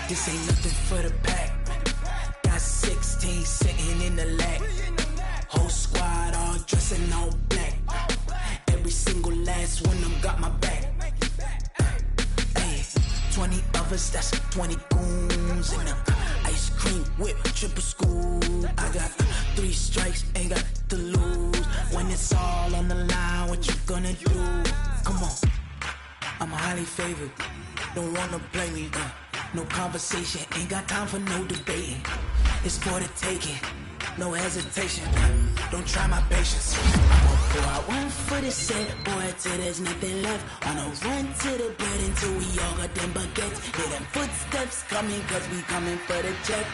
This ain't nothing for the pack. Got 16 sitting in the lap. Whole squad all dressing all black. Every single last one of them got my back. 20 of us, that's 20 goons in a ice cream whip, triple scoop. I got 3 strikes, ain't got to lose. When it's all on the line, what you gonna do? Come on, I'm highly favored. Don't wanna play me, no conversation, ain't got time for no debating. It's for the taking, no hesitation. Don't try my patience. I'ma pour out one for the set, boy, till there's nothing left. On a run to the bread until we all got them baguettes. Hear them footsteps coming, cause we coming for the check.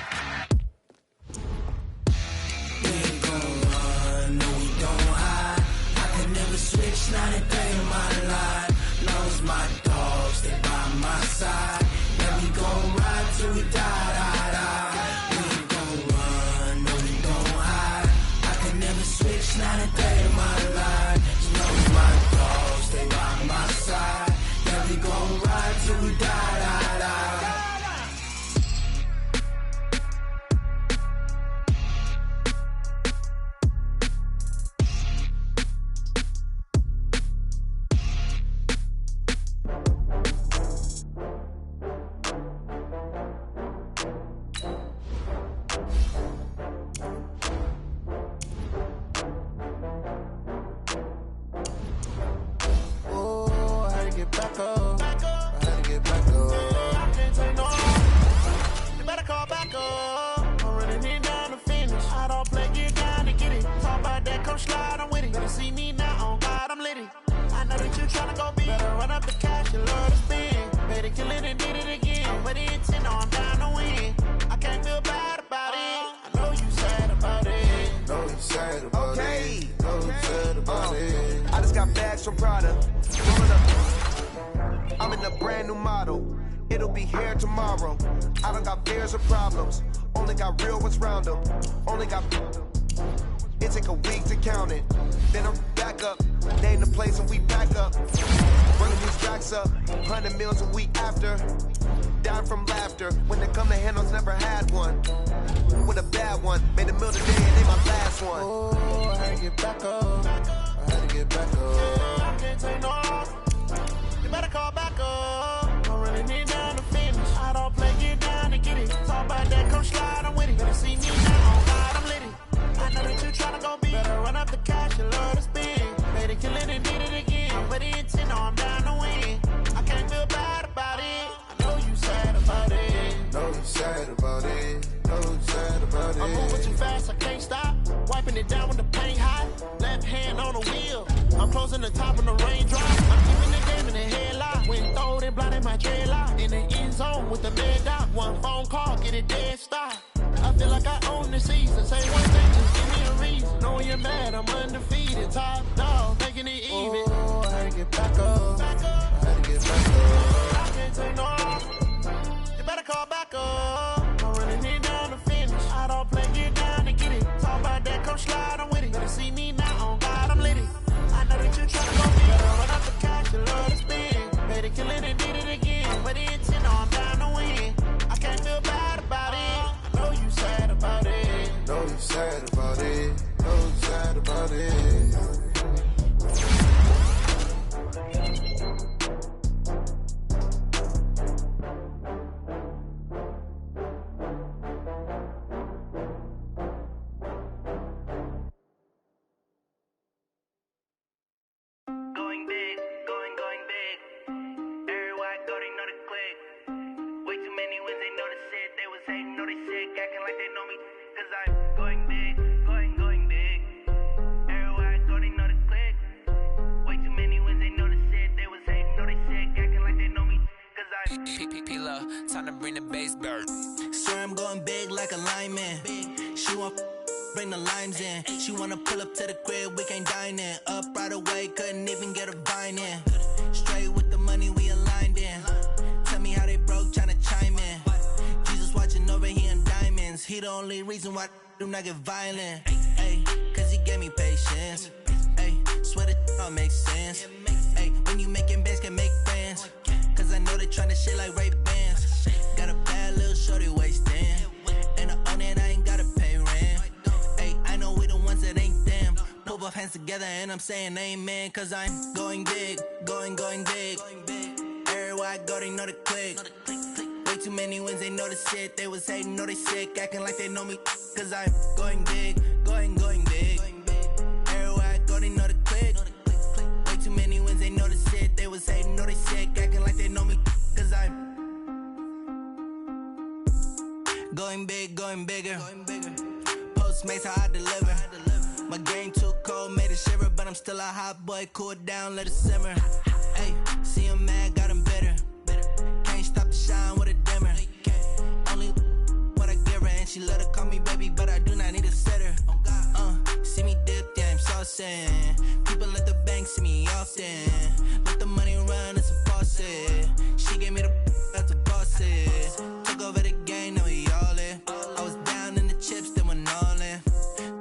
We ain't gon' run, no we don't hide. I can never switch, not a day in my life. Knows my dogs, they by my side. Yeah, we gon' ride till we die, die, die. We ain't gon' run, no we don't hide. I can never switch, not a day in my life. Knows my dogs, they by my side. Yeah, we gon' ride till we die, die, die. Time to bring the bass bird. Swear I'm going big like a lineman. She want bring the limes in. She wanna pull up to the crib, we can't dine in. Up right away, couldn't even get a vine in. Straight with the money we aligned in. Tell me how they broke, tryna chime in. Jesus watching over here in diamonds. He the only reason why I do not get violent. Ay, cause he gave me patience. Ay, swear that all makes sense. Ay, when you making bands, can make friends. Cause I know they tryna shit like Ray-Bans. Got a bad little hands together and I'm saying amen, cause I'm going big, going big. Everywhere I go, they know the click. Way too many wins, they know the shit. They was hating, know they sick, acting like they know me, cause I'm going big, going big. Everywhere I go, they know the click. Way too many wins, they know the shit. They was hating, know they sick, acting like they know me, cause I'm going big, going bigger. Postmates, how I deliver. My game too cold, made it shiver, but I'm still a hot boy. Cool it down, let it simmer. Hey, see him mad, got him bitter. Can't stop the shine with a dimmer. Only what I give her, and she let her call me baby, but I do not need a sitter. See me dip, yeah, I'm saucing. People at the bank see me often. Let the money run, it's a faucet. She gave me the that's a boss it. Took over the game, now we all in. I was down in the chips, then went all in.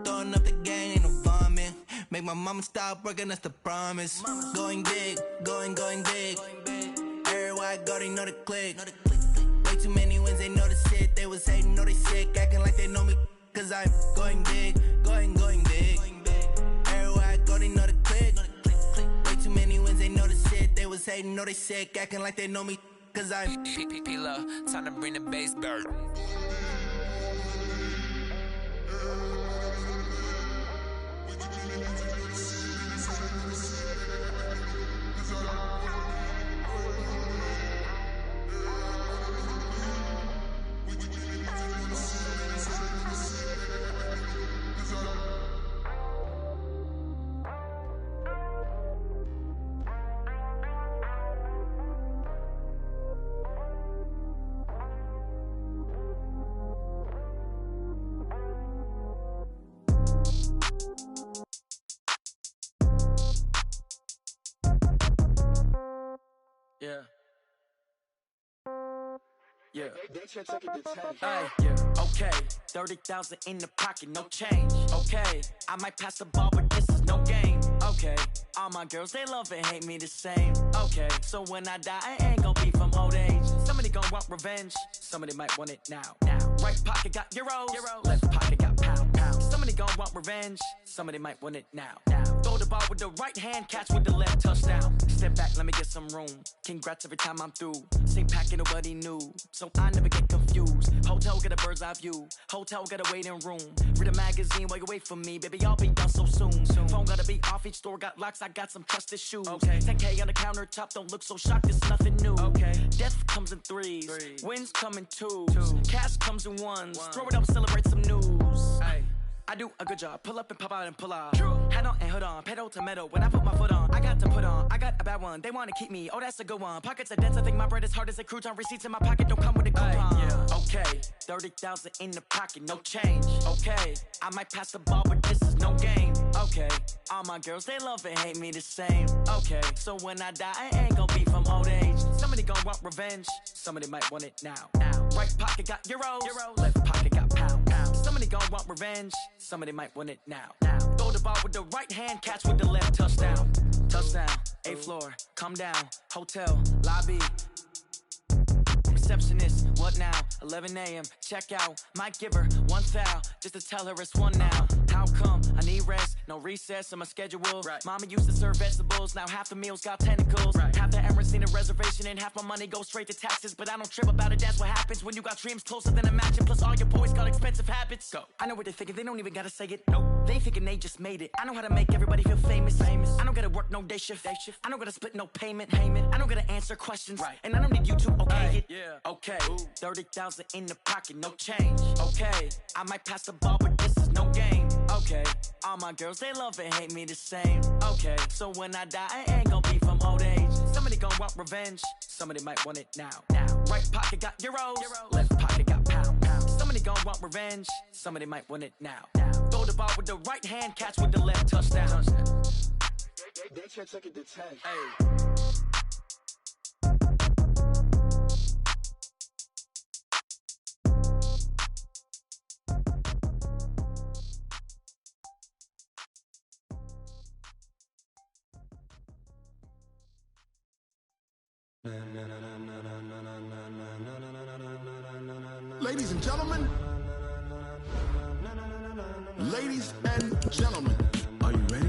Throwing up the gang, ain't no vomit. Make my mama stop working, that's the promise. Going big, going big. Everywhere I go, they know the click. Way too many wins, they know the shit. They was hating, know they sick, acting like they know me, cause I'm going big, going big. Everywhere I go, they know the click. Way too many wins, they know the shit. They was hating, know they sick, acting like they know me, cause I'm P-P-P-Love, time to bring the bass bird. Yeah. Hey, yeah, okay. 30,000 in the pocket, no change. Okay, I might pass the ball, but this is no game. Okay, all my girls, they love and hate me the same. Okay, so when I die, I ain't gon' be from old age. Somebody gon' want revenge, somebody might want it now. Right pocket got euros, left pocket got pound. Somebody gon' want revenge, somebody might want it now. Throw the ball with the right hand, catch with the left, touchdown. Step back, let me get some room. Congrats every time I'm through. Same packet, nobody knew, so I never get confused. Hotel get a bird's eye view. Hotel get a waiting room. Read a magazine while you wait for me, baby. I'll be done so soon. Phone gotta be off. Each store got locks. I got some trusted shoes. Okay. 10K on the countertop. Don't look so shocked. It's nothing new. Okay. Death comes in threes. Wins come in twos. Cash comes in ones. Throw it up, celebrate some news. Hey. I do a good job, pull up and pop out and pull off. Hat on and hood on, pedal to metal. When I put my foot on, I got to put on. I got a bad one, they wanna keep me. Oh, that's a good one. Pockets are dense, I think my bread is hard as a crouton. Receipts in my pocket don't come with a coupon. Yeah. Okay, 30,000 in the pocket, no change. Okay, I might pass the ball, but this is no game. Okay, all my girls, they love and hate me the same. Okay, so when I die, I ain't gon' be from old age. Somebody gon' want revenge, somebody might want it now. Right pocket got euros, left pocket got pound. Somebody gon' want revenge, somebody might want it now. Throw the ball with the right hand, catch with the left, touchdown. Touchdown, 8th floor, come down, hotel, lobby. Receptionist, what now? 11 a.m., check out. Might give her one foul, just to tell her it's one now. How come? I need rest, no recess in my schedule. Right. Mama used to serve vegetables, now half the meals got tentacles. Right. Half the Emirates need a reservation and half my money goes straight to taxes. But I don't trip about it, that's what happens when you got dreams closer than a matching. Plus all your boys got expensive habits. Go. I know what they're thinking, they don't even gotta say it. Nope. They thinking they just made it. I know how to make everybody feel famous. I don't gotta work no day shift. I don't gotta split no payment. I don't gotta answer questions. Right. And I don't need you to okay it. Yeah. Okay, 30,000 in the pocket, no change. Okay, I might pass the ball, but this is no game. Okay, all my girls, they love and hate me the same. Okay, so when I die, I ain't gon' be from old age. Somebody gon' want revenge, somebody might want it now. Right pocket got euros, left pocket got pound. Somebody gon' want revenge, somebody might want it now. Throw the ball with the right hand, catch with the left, touchdown. They can't take it to 10. Hey. Ladies and gentlemen, are you ready?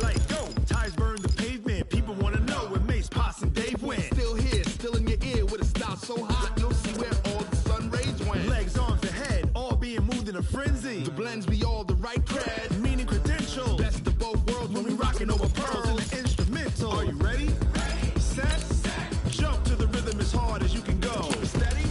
like go. Tires burn the pavement. People wanna know where Mace, Potts, and Dave went. Still here, still in your ear with a style so hot, you'll see where all the sun rays went. Legs, arms, and head, all being moved in a frenzy. The blends be all the right cred, meaning credentials. best of both worlds when we rockin' over pearls in the instrumental. Are you ready? Set. Jump to the rhythm as hard as you can go. Keep it steady,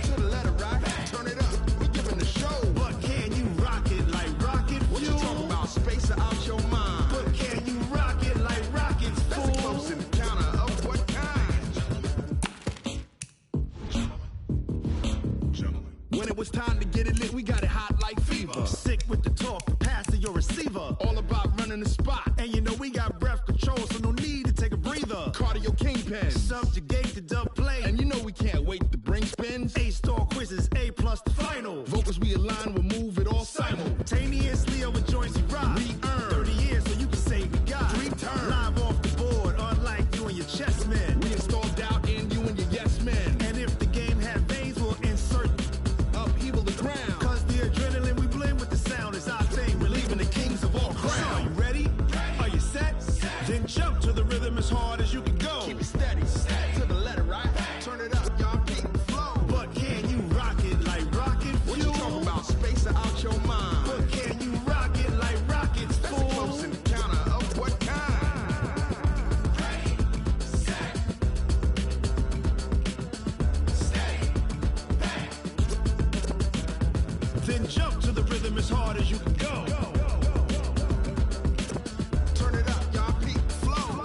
to the letter right. Turn it up, we giving the show. But can you rock it like rocket fuel? What you talking about? Space or out your mind? But can you rock it like rockets, fool? That's a close encounter of what kind? When it was time to get it lit, we got it hot like fever. Sick with the talk, pass to your receiver. All about running the spot. And you know we got breath control, so no need to take a breather. Cardio kingpin. Subjugate the dub play. And you know we can't wait to bring spins. A-star quizzes, A+ the final. Vocals we align, we'll move it all simultaneously over joints we rock. We earn 30 years so you can say we got 3 turns. Live off the board, unlike you and your chess men. We install doubt in you and your yes men. And if the game had veins, we'll insert upheaval the ground. Cause the adrenaline we blend with the sound is our thing. We're leaving the kings of all crowns. So are you ready? Are you set? Then jump to the rhythm as hard as you can go. Keep it steady, to the letter right. Turn it up, y'all keep the flow. But can you rock it like rocket fuel? What you talking about? Space or out your mind? But can you rock it like rockets, That's fool? a close encounter of what kind? Then jump to the rhythm as hard as you can go. Turn it up, y'all keep the flow.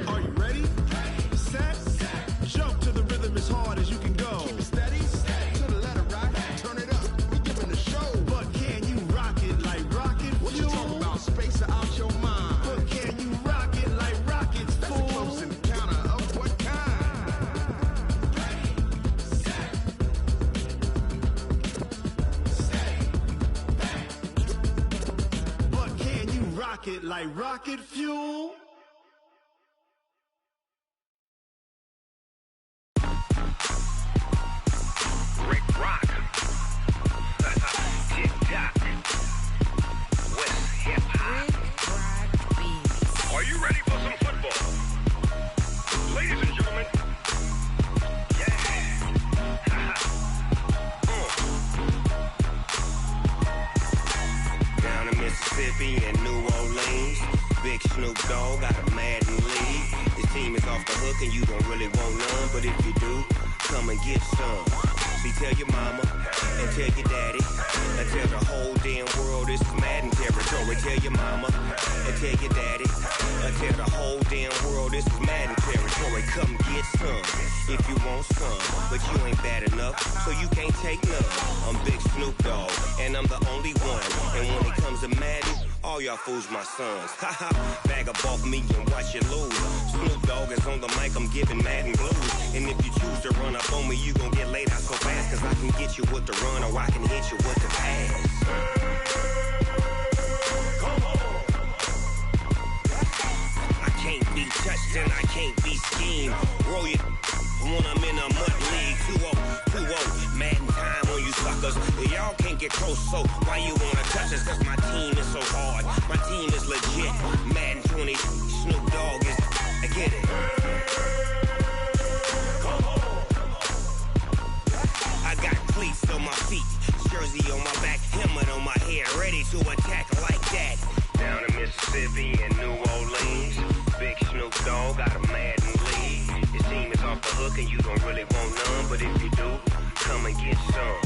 Are you ready? Set. Jump to the rhythm as hard as you can go. Keep it steady, to the letter right. Turn it up, we giving the show. But can you rock it like rocket What you fuel? talking about? Space or out your mind? But can you rock it like rockets, That's a fool? close encounter of what kind? But can you rock it like rocket fuel? Rick Rock. Tick-tock. West hip-hop. Are you ready for some football? Ladies and gentlemen. Yeah. Down in Mississippi and New Orleans, Big Snoop Dogg got a Madden league. His team is off the hook and you don't really want none, but if you do, come and get some. See, tell your mama and tell your daddy and tell the whole damn world this is Madden territory. Tell your mama and tell your daddy and tell the whole damn world this is Madden territory. Come get some if you want some, but you ain't bad enough, so you can't take none. I'm Big Snoop Dogg and I'm the only one. And when it comes to Madden, all y'all fools my sons. Haha, bag up off me and watch you lose. Snoop Dogg is on the mic, I'm giving Madden blues. And if you choose to run up on me, you gon' get laid out so fast. Cause I can get you with the run or I can hit you with the pass. Come on. I can't be touched and I can't be schemed. Roll it when I'm in a mud league. 2-0, Madden time on you suckers. Y'all can't get close, so why you wanna touch us? Cause my team is so hard, my team is legit. Madden 20, Snoop Dogg is, I get it. Come on. I got cleats on my feet, jersey on my back, helmet on my head, ready to attack like that. Down in Mississippi and New Orleans, Big Snoop Dogg got a Madden league. His team is off the hook and you don't really want none, but if you do, come and get some.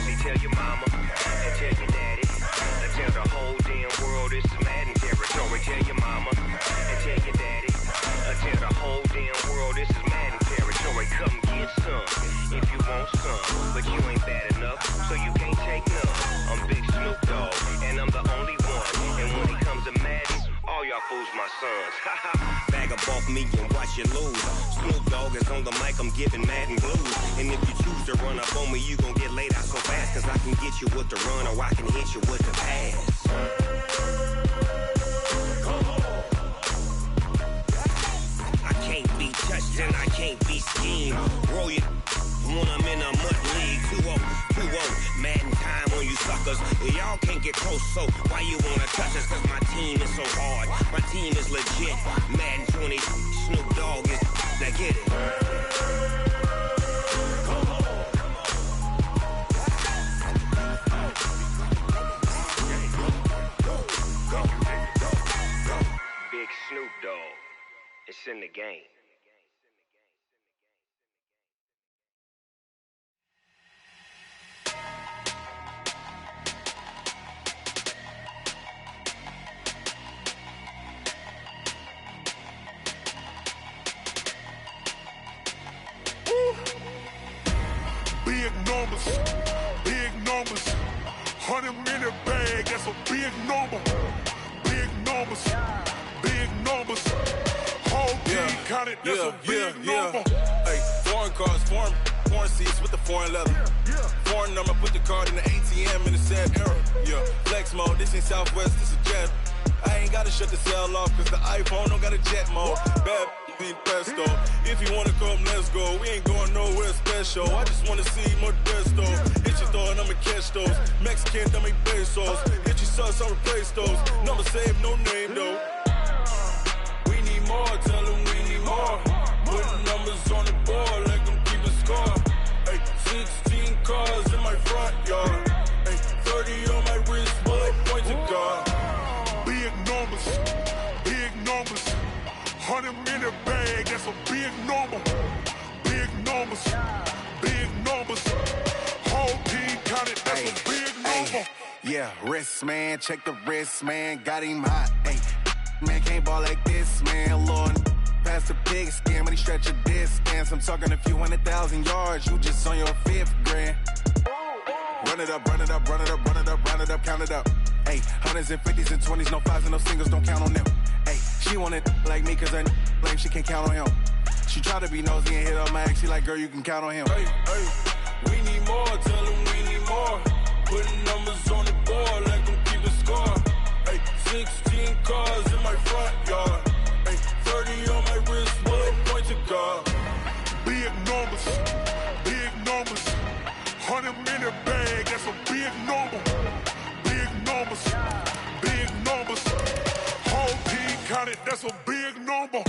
See, tell your mama and tell your daddy and tell the whole damn world this is Madden territory. Tell your mama and tell your daddy and tell the whole damn world this is Madden territory. Come get some if you want some, but you ain't bad enough, so you can't take none. I'm Big Snoop Dogg and I'm the only one. And when it comes to Madden, all y'all fools my sons. Bag up off me and watch you lose. Snoop Dogg is on the mic, I'm giving Madden blues. And if you choose to run up on me, you gon' get laid out so fast. Cause Cause I can get you with the run or I can hit you with the pass. I can't be touched and I can't be schemed. Roll you when I'm in a mud league. 2-0, Madden time on you suckers. Y'all can't get close, so why you wanna touch us? Cause my team is so hard. My team is legit. Madden 20, Snoop Dogg is. Now get it. Big Snoop Dogg. It's in the game. Big numbers, 100-minute bag, that's a big number. Big numbers, whole team counted, that's a big number. Hey, foreign cars, foreign seats with the foreign leather. Foreign number, put the card in the ATM in the sad era. Yeah, flex mode, this ain't Southwest, this is jet. I ain't gotta shut the cell off, cause the iPhone don't got a jet mode. Bad need pesto. If you wanna come, let's go. We ain't going nowhere special. I just wanna see Modesto. Hit your thought, I'ma catch those. Mexican, dummy pesos. Hit your sauce, I'll replace those. Number saved, no name though. We need more, tell them we need more. Putting numbers on the board, let them keep a score. Hey, 16 cars in my front yard. Hey, 30 on my wrist, bullet point to God. Big numbers, 100-minute bag, that's a big number. Big numbers, whole team counted, that's a big number. Yeah, wrist man, check the wrist man, got him hot. Ay, man can't ball like this, man. Lord, past the pig skin, when he stretch a distance. I'm talking a few 100,000 yards, you just on your 5th grand. Run it up, count it up. Ay, 100s and 50s and 20s, no 5s and no singles, don't count on them. Ay, she want it like me, cause her lame, she can't count on him. She try to be nosy and hit up my ex, she like, girl, you can count on him. Hey, we need more, tell them we need more. Putting numbers on the board, let them keep a score. Hey, 16 cars in my front yard. Hey, 30 on my wrist, bullet point to God. Big numbers, 100-minute bag, that's a big number. Big numbers, whole team counted, that's a big number.